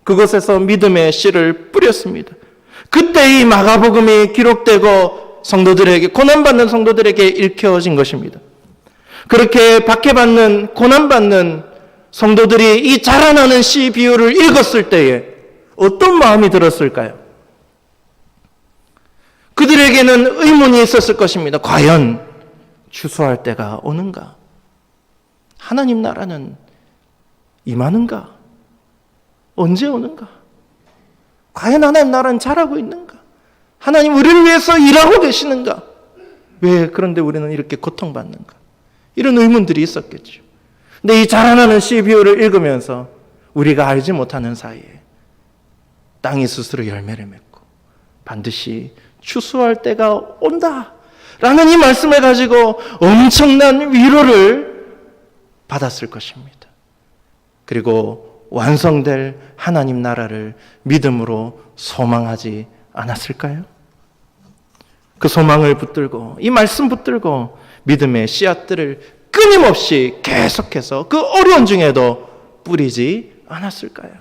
그곳에서 믿음의 씨를 뿌렸습니다. 그때 이 마가복음이 기록되고 성도들에게, 고난받는 성도들에게 읽혀진 것입니다. 그렇게 박해받는, 고난받는 성도들이 이 자라나는 씨 비유를 읽었을 때에 어떤 마음이 들었을까요? 그들에게는 의문이 있었을 것입니다. 과연 추수할 때가 오는가? 하나님 나라는 임하는가? 언제 오는가? 과연 하나님 나라는 잘하고 있는가? 하나님 우리를 위해서 일하고 계시는가? 왜 그런데 우리는 이렇게 고통받는가? 이런 의문들이 있었겠죠. 근데 이 자라나는 씨 비유를 읽으면서 우리가 알지 못하는 사이에 땅이 스스로 열매를 맺고 반드시 추수할 때가 온다 라는 이 말씀을 가지고 엄청난 위로를 받았을 것입니다. 그리고 완성될 하나님 나라를 믿음으로 소망하지 않았을까요? 그 소망을 붙들고, 이 말씀 붙들고 믿음의 씨앗들을 끊임없이 계속해서 그 어려운 중에도 뿌리지 않았을까요?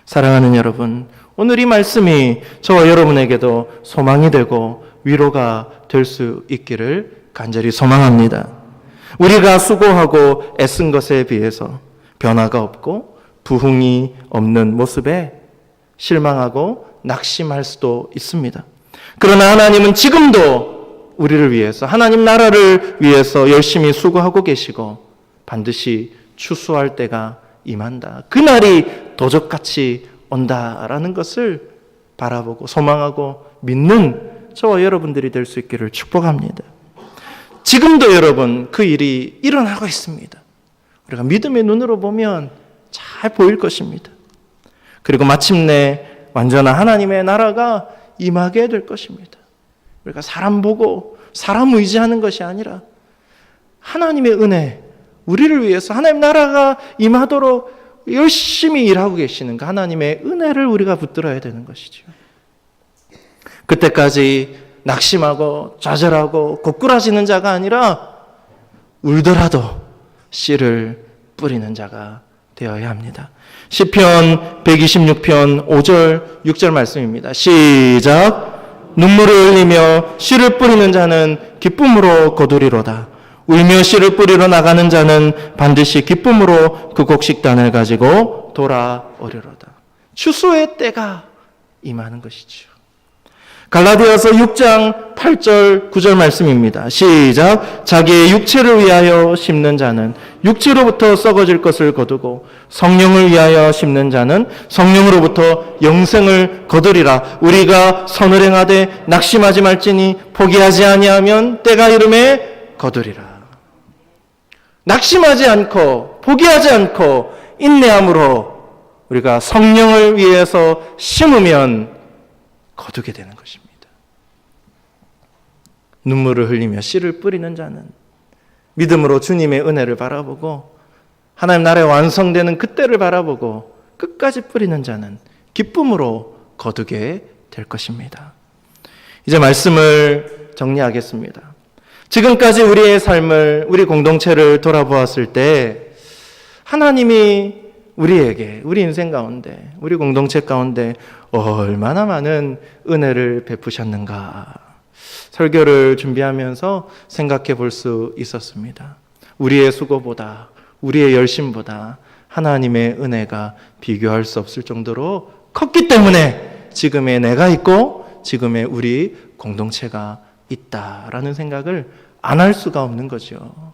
사랑하는 여러분, 오늘 이 말씀이 저와 여러분에게도 소망이 되고 위로가 될 수 있기를 간절히 소망합니다. 우리가 수고하고 애쓴 것에 비해서 변화가 없고 부흥이 없는 모습에 실망하고 낙심할 수도 있습니다. 그러나 하나님은 지금도 우리를 위해서, 하나님 나라를 위해서 열심히 수고하고 계시고 반드시 추수할 때가 임한다. 그날이 도적같이 온다라는 것을 바라보고 소망하고 믿는 저와 여러분들이 될 수 있기를 축복합니다. 지금도 여러분 그 일이 일어나고 있습니다. 우리가 믿음의 눈으로 보면 잘 보일 것입니다. 그리고 마침내 완전한 하나님의 나라가 임하게 될 것입니다. 우리가 사람 보고 사람 의지하는 것이 아니라 하나님의 은혜, 우리를 위해서 하나님 나라가 임하도록 열심히 일하고 계시는 그 하나님의 은혜를 우리가 붙들어야 되는 것이죠. 그때까지 낙심하고 좌절하고 고꾸라지는 자가 아니라 울더라도 씨를 뿌리는 자가 되어야 합니다. 시편 126편 5절 6절 말씀입니다. 시작. 눈물을 흘리며 씨를 뿌리는 자는 기쁨으로 거두리로다. 울며 씨를 뿌리러 나가는 자는 반드시 기쁨으로 그 곡식단을 가지고 돌아오리로다. 추수의 때가 임하는 것이죠. 갈라디아서 6장 8절 9절 말씀입니다. 시작. 자기의 육체를 위하여 심는 자는 육체로부터 썩어질 것을 거두고 성령을 위하여 심는 자는 성령으로부터 영생을 거두리라. 우리가 선을 행하되 낙심하지 말지니 포기하지 아니하면 때가 이름에 거두리라. 낙심하지 않고 포기하지 않고 인내함으로 우리가 성령을 위해서 심으면 거두게 되는 것입니다. 눈물을 흘리며 씨를 뿌리는 자는 믿음으로 주님의 은혜를 바라보고 하나님 나라의 완성되는 그때를 바라보고 끝까지 뿌리는 자는 기쁨으로 거두게 될 것입니다. 이제 말씀을 정리하겠습니다. 지금까지 우리의 삶을, 우리 공동체를 돌아보았을 때 하나님이 우리에게, 우리 인생 가운데, 우리 공동체 가운데 얼마나 많은 은혜를 베푸셨는가 설교를 준비하면서 생각해 볼 수 있었습니다. 우리의 수고보다, 우리의 열심보다 하나님의 은혜가 비교할 수 없을 정도로 컸기 때문에 지금의 내가 있고 지금의 우리 공동체가 있다라는 생각을 안 할 수가 없는 거죠.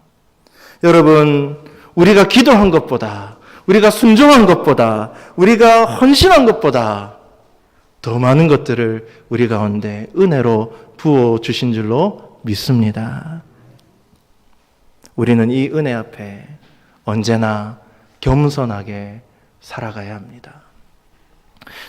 여러분, 우리가 기도한 것보다, 우리가 순종한 것보다, 우리가 헌신한 것보다 더 많은 것들을 우리 가운데 은혜로 부어주신 줄로 믿습니다. 우리는 이 은혜 앞에 언제나 겸손하게 살아가야 합니다.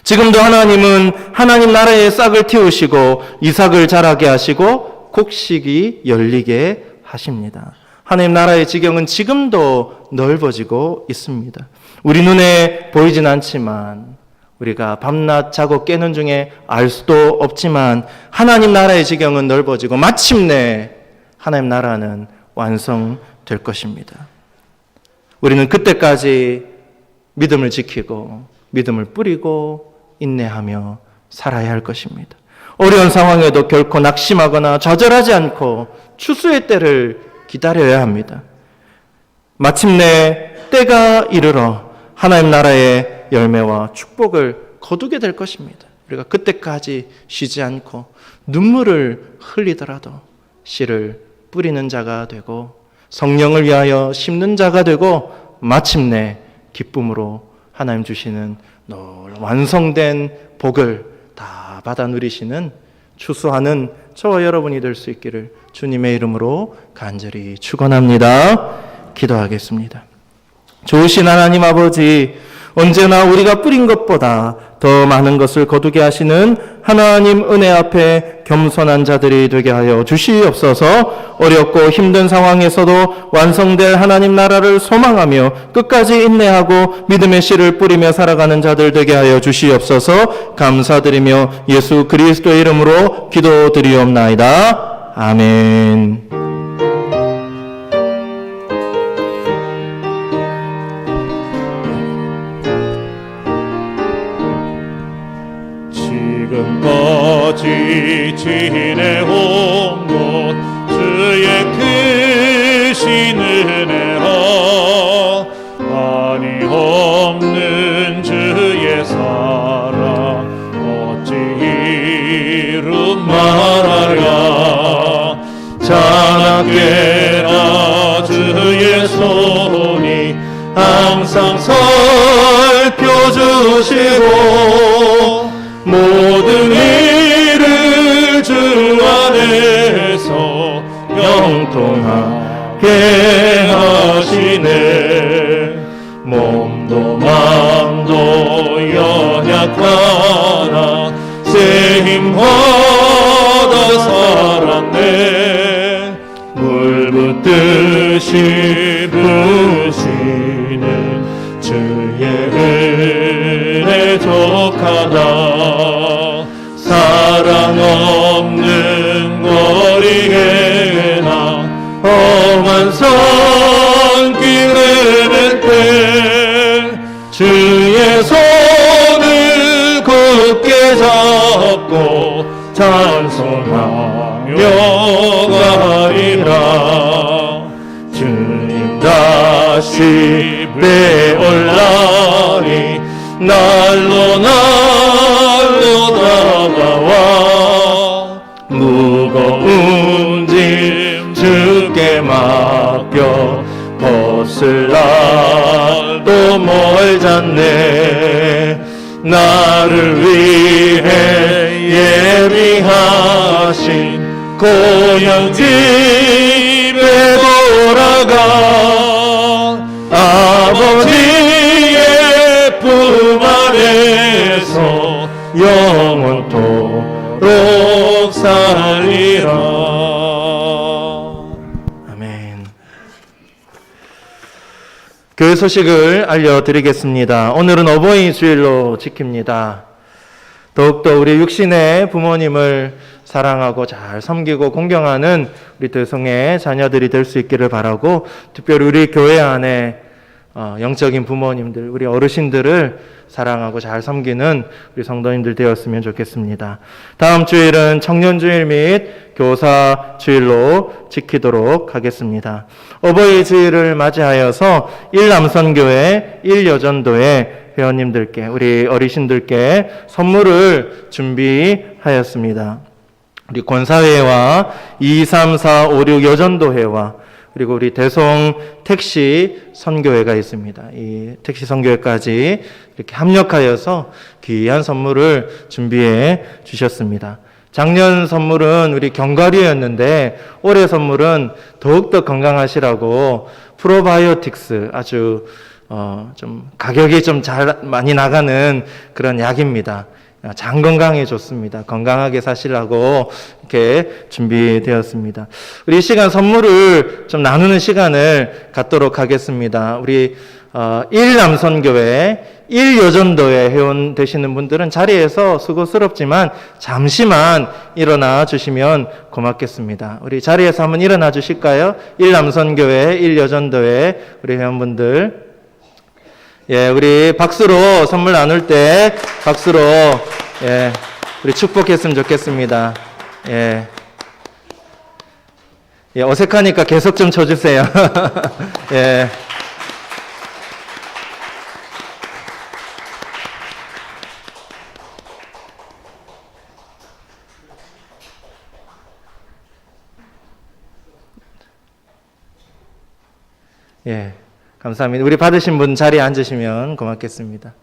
지금도 하나님은 하나님 나라의 싹을 틔우시고 이삭을 자라게 하시고 곡식이 열리게 하십니다. 하나님 나라의 지경은 지금도 넓어지고 있습니다. 우리 눈에 보이진 않지만 우리가 밤낮 자고 깨는 중에 알 수도 없지만 하나님 나라의 지경은 넓어지고 마침내 하나님 나라는 완성될 것입니다. 우리는 그때까지 믿음을 지키고 믿음을 뿌리고 인내하며 살아야 할 것입니다. 어려운 상황에도 결코 낙심하거나 좌절하지 않고 추수의 때를 기다려야 합니다. 마침내 때가 이르러 하나님 나라의 열매와 축복을 거두게 될 것입니다. 우리가 그때까지 쉬지 않고 눈물을 흘리더라도 씨를 뿌리는 자가 되고 성령을 위하여 심는 자가 되고 마침내 기쁨으로 하나님 주시는 완성된 복을 다 받아 누리시는 추수하는 저와 여러분이 될 수 있기를 주님의 이름으로 간절히 축원합니다. 기도하겠습니다. 좋으신 하나님 아버지, 언제나 우리가 뿌린 것보다 더 많은 것을 거두게 하시는 하나님 은혜 앞에 겸손한 자들이 되게 하여 주시옵소서. 어렵고 힘든 상황에서도 완성될 하나님 나라를 소망하며 끝까지 인내하고 믿음의 씨를 뿌리며 살아가는 자들 되게 하여 주시옵소서. 감사드리며 예수 그리스도의 이름으로 기도드리옵나이다. 아멘. 지금까지 지내온 것 주의 크신 은혜라 한이 없는 주의 사랑 어찌 이루 말하랴. 자나깨나 주의 손이 항상 살펴주시고 모든 일을 주 안에서 영통하게 하시네. 몸도 마음도 연약하나 새 힘 받아 살았네. 물 붓듯이 부으시는 주의 은혜 족하다. 사랑 없는 거리에나 험한 산길에 때 주의 손을 굳게 잡고 찬송하며 가리라. 주님 다시 배올 날이 날로 다가와 무거운 짐 주께 맡겨 벗을 날도 멀잖네. 나를 위해 예비하신 고향 집에 돌아가 아버지의 품 안에서 영원토록 살리라. 아멘. 교회 소식을 알려드리겠습니다. 오늘은 어버이 주일로 지킵니다. 더욱더 우리 육신의 부모님을 사랑하고 잘 섬기고 공경하는 우리 대성의 자녀들이 될 수 있기를 바라고, 특별히 우리 교회 안에 영적인 부모님들, 우리 어르신들을 사랑하고 잘 섬기는 우리 성도님들 되었으면 좋겠습니다. 다음 주일은 청년주일 및 교사주일로 지키도록 하겠습니다. 어버이 주일을 맞이하여서 1남선교회 1여전도회 회원님들께, 우리 어르신들께 선물을 준비하였습니다. 우리 권사회와 2, 3, 4, 5, 6 여전도회와 그리고 우리 대송 택시 선교회가 있습니다. 이 택시 선교회까지 이렇게 합력하여서 귀한 선물을 준비해 주셨습니다. 작년 선물은 우리 견과류였는데 올해 선물은 더욱더 건강하시라고 프로바이오틱스, 아주 좀 가격이 좀 많이 나가는 그런 약입니다. 장 건강에 좋습니다. 건강하게 사시라고 이렇게 준비되었습니다. 우리 이 시간 선물을 좀 나누는 시간을 갖도록 하겠습니다. 우리 1남선교회 1여전도회 회원 되시는 분들은 자리에서 수고스럽지만 잠시만 일어나 주시면 고맙겠습니다. 우리 자리에서 한번 일어나 주실까요? 1남선교회 1여전도회 우리 회원분들. 예, 우리 박수로 선물 나눌 때 박수로 예, 우리 축복했으면 좋겠습니다. 예. 예, 어색하니까 계속 좀 쳐주세요. 예. 예, 감사합니다. 우리 받으신 분 자리에 앉으시면 고맙겠습니다.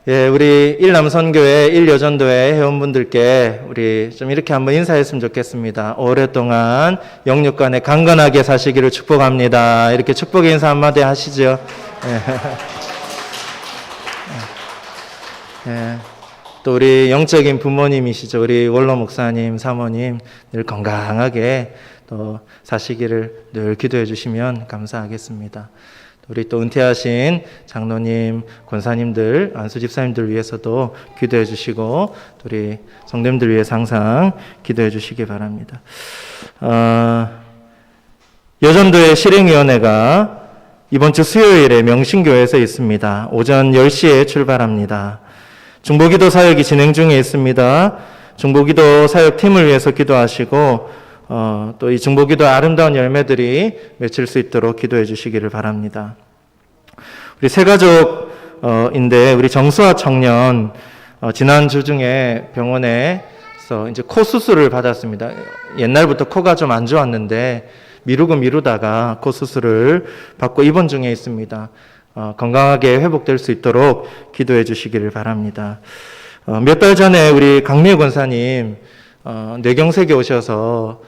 예, 우리 일남선교회, 일여전도회 회원분들께 우리 좀 이렇게 한번 인사했으면 좋겠습니다. 오랫동안 영육간에 강건하게 사시기를 축복합니다. 이렇게 축복의 인사 한마디 하시죠. 예. 예. 또 우리 영적인 부모님이시죠. 우리 원로 목사님, 사모님 늘 건강하게 또 사시기를 늘 기도해 주시면 감사하겠습니다. 우리 또 은퇴하신 장로님, 권사님들, 안수 집사님들 위해서도 기도해 주시고 또 우리 성도님들 위해서 항상 기도해 주시기 바랍니다. 여전도의 실행위원회가 이번 주 수요일에 명신교회에서 있습니다. 오전 10시에 출발합니다. 중보기도 사역이 진행 중에 있습니다. 중보기도 사역팀을 위해서 기도하시고 또 이 중보기도 아름다운 열매들이 맺힐 수 있도록 기도해 주시기를 바랍니다. 우리 새가족인데 우리 정수아 청년 지난주 중에 병원에서 이제 코 수술을 받았습니다. 옛날부터 코가 좀 안 좋았는데 미루다가 코 수술을 받고 입원 중에 있습니다. 건강하게 회복될 수 있도록 기도해 주시기를 바랍니다. 몇 달 전에 우리 강미애 권사님 뇌경색이 오셔서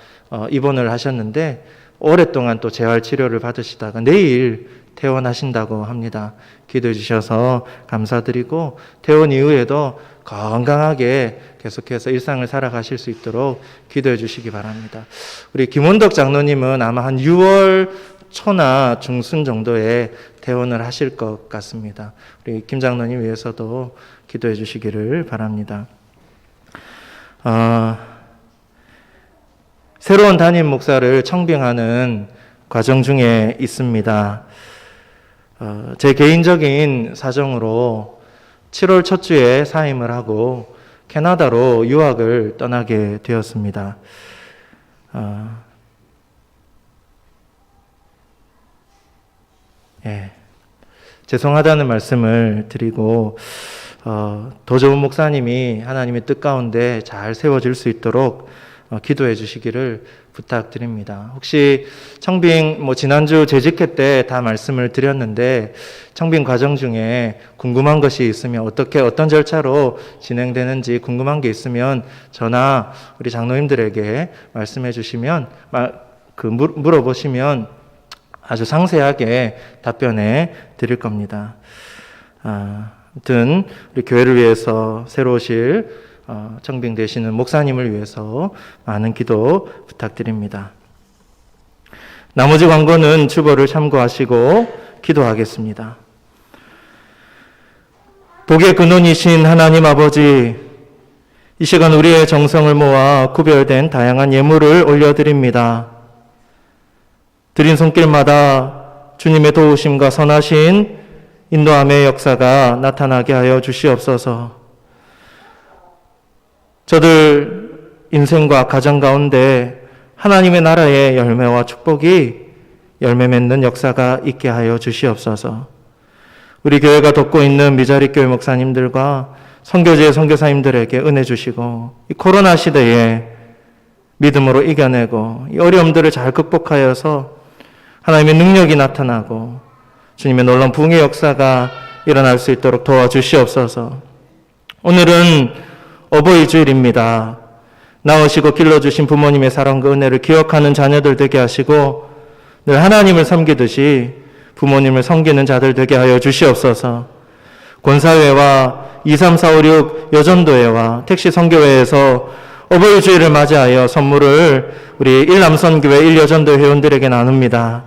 입원을 하셨는데 오랫동안 또 재활 치료를 받으시다가 내일 퇴원하신다고 합니다. 기도해 주셔서 감사드리고 퇴원 이후에도 건강하게 계속해서 일상을 살아가실 수 있도록 기도해 주시기 바랍니다. 우리 김원덕 장로님은 아마 한 6월 초나 중순 정도에 퇴원을 하실 것 같습니다. 우리 김 장로님 위해서도 기도해 주시기를 바랍니다. 새로운 담임 목사를 청빙하는 과정 중에 있습니다. 제 개인적인 사정으로 7월 첫 주에 사임을 하고 캐나다로 유학을 떠나게 되었습니다. 예, 죄송하다는 말씀을 드리고 더 좋은 목사님이 하나님의 뜻 가운데 잘 세워질 수 있도록 기도해 주시기를 부탁드립니다. 혹시 청빙 지난주 재직회 때 다 말씀을 드렸는데 청빙 과정 중에 궁금한 것이 있으면 어떤 절차로 진행되는지 궁금한 게 있으면 저나 우리 장로님들에게 말씀해 주시면 물어보시면 아주 상세하게 답변해 드릴 겁니다. 아무튼 우리 교회를 위해서 새로 오실 청빙되시는 목사님을 위해서 많은 기도 부탁드립니다. 나머지 광고는 주보를 참고하시고 기도하겠습니다. 복의 근원이신 하나님 아버지, 이 시간 우리의 정성을 모아 구별된 다양한 예물을 올려드립니다. 드린 손길마다 주님의 도우심과 선하신 인도함의 역사가 나타나게 하여 주시옵소서. 저들 인생과 가정 가운데 하나님의 나라의 열매와 축복이 열매 맺는 역사가 있게 하여 주시옵소서. 우리 교회가 돕고 있는 미자리 교회 목사님들과 선교제 선교사님들에게 은혜 주시고 이 코로나 시대에 믿음으로 이겨내고 이 어려움들을 잘 극복하여서 하나님의 능력이 나타나고 주님의 놀라운 부흥의 역사가 일어날 수 있도록 도와주시옵소서. 오늘은 어버이 주일입니다. 낳으시고 길러주신 부모님의 사랑과 은혜를 기억하는 자녀들 되게 하시고 늘 하나님을 섬기듯이 부모님을 섬기는 자들 되게 하여 주시옵소서. 권사회와 23456 여전도회와 택시 선교회에서 어버이 주일을 맞이하여 선물을 우리 일남선교회 일여전도 회원들에게 나눕니다.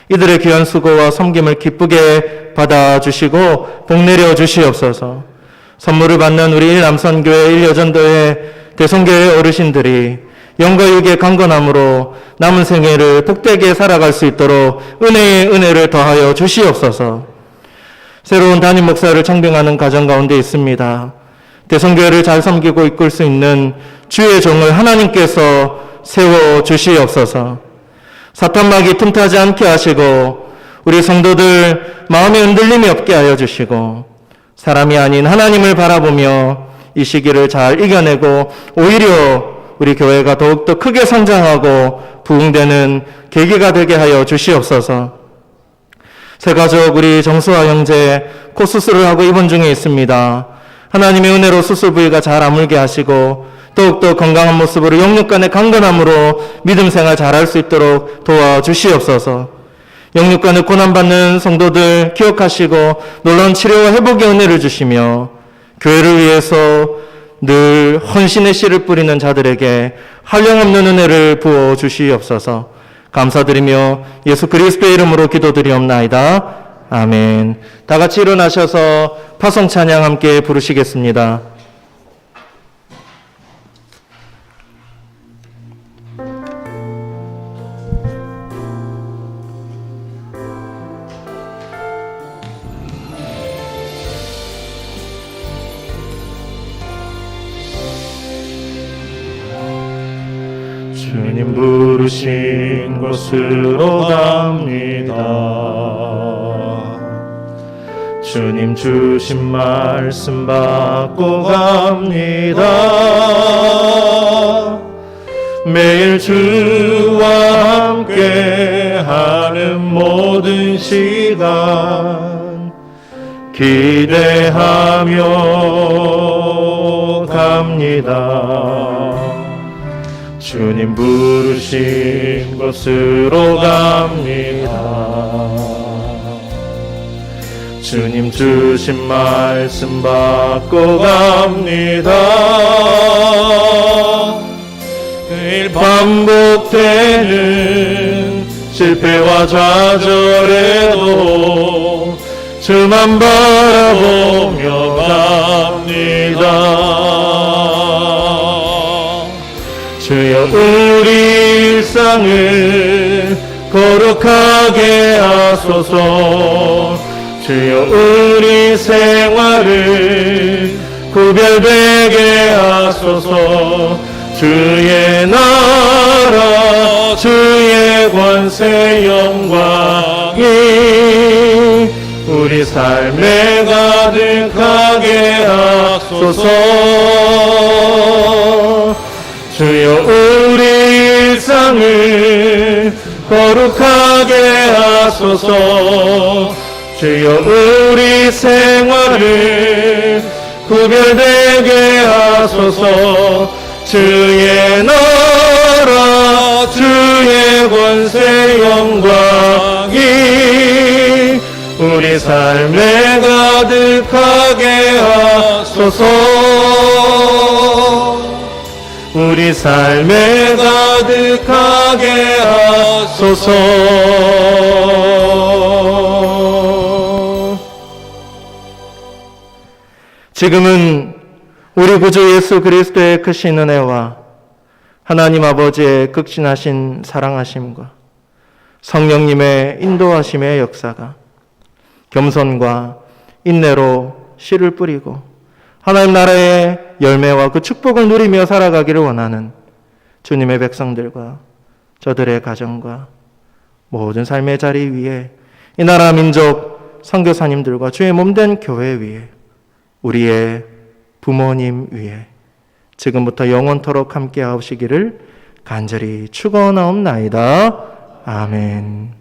이들의 귀한 수고와 섬김을 기쁘게 받아주시고 복 내려 주시옵소서. 선물을 받는 우리 일남선교회 일여전도회 대성교회 어르신들이 영과 육의 강건함으로 남은 생애를 복되게 살아갈 수 있도록 은혜의 은혜를 더하여 주시옵소서. 새로운 담임 목사를 청빙하는 가정 가운데 있습니다. 대성교회를 잘 섬기고 이끌 수 있는 주의 종을 하나님께서 세워 주시옵소서. 사탄막이 틈타지 않게 하시고 우리 성도들 마음에 흔들림이 없게 하여 주시고 사람이 아닌 하나님을 바라보며 이 시기를 잘 이겨내고 오히려 우리 교회가 더욱더 크게 성장하고 부흥되는 계기가 되게 하여 주시옵소서. 새 가족 우리 정수아 형제 코 수술을 하고 입원 중에 있습니다. 하나님의 은혜로 수술 부위가 잘 아물게 하시고 더욱더 건강한 모습으로 영육간의 강건함으로 믿음 생활 잘할 수 있도록 도와주시옵소서. 영육간의 고난받는 성도들 기억하시고 놀라운 치료와 회복의 은혜를 주시며 교회를 위해서 늘 헌신의 씨를 뿌리는 자들에게 한량없는 은혜를 부어 주시옵소서. 감사드리며 예수 그리스도의 이름으로 기도드리옵나이다. 아멘. 다 같이 일어나셔서 파송 찬양 함께 부르시겠습니다. 주님 부르신 곳으로 갑니다. 주님 주신 말씀 받고 갑니다. 매일 주와 함께 하는 모든 시간 기대하며 갑니다. 주님 부르신 곳으로 갑니다. 주님 주신 말씀 받고 갑니다. 매일 반복되는 실패와 좌절에도 주만 바라보며 갑니다. 주여 우리 일상을 거룩하게 하소서. 주여 우리 생활을 구별되게 하소서. 주의 나라 주의 권세 영광이 우리 삶에 가득하게 하소서. 주여 우리 일상을 거룩하게 하소서. 주여 우리 생활을 구별되게 하소서. 주의 나라 주의 권세 영광이 우리 삶에 가득하게 하소서. 우리 삶에 가득하게 하소서. 지금은 우리 구주 예수 그리스도의 크신 은혜와 하나님 아버지의 극진하신 사랑하심과 성령님의 인도하심의 역사가 겸손과 인내로 씨를 뿌리고 하나님 나라의 열매와 그 축복을 누리며 살아가기를 원하는 주님의 백성들과 저들의 가정과 모든 삶의 자리 위에 이 나라 민족 선교사님들과 주의 몸된 교회 위에 우리의 부모님 위에 지금부터 영원토록 함께 하시기를 간절히 축원하옵나이다. 아멘.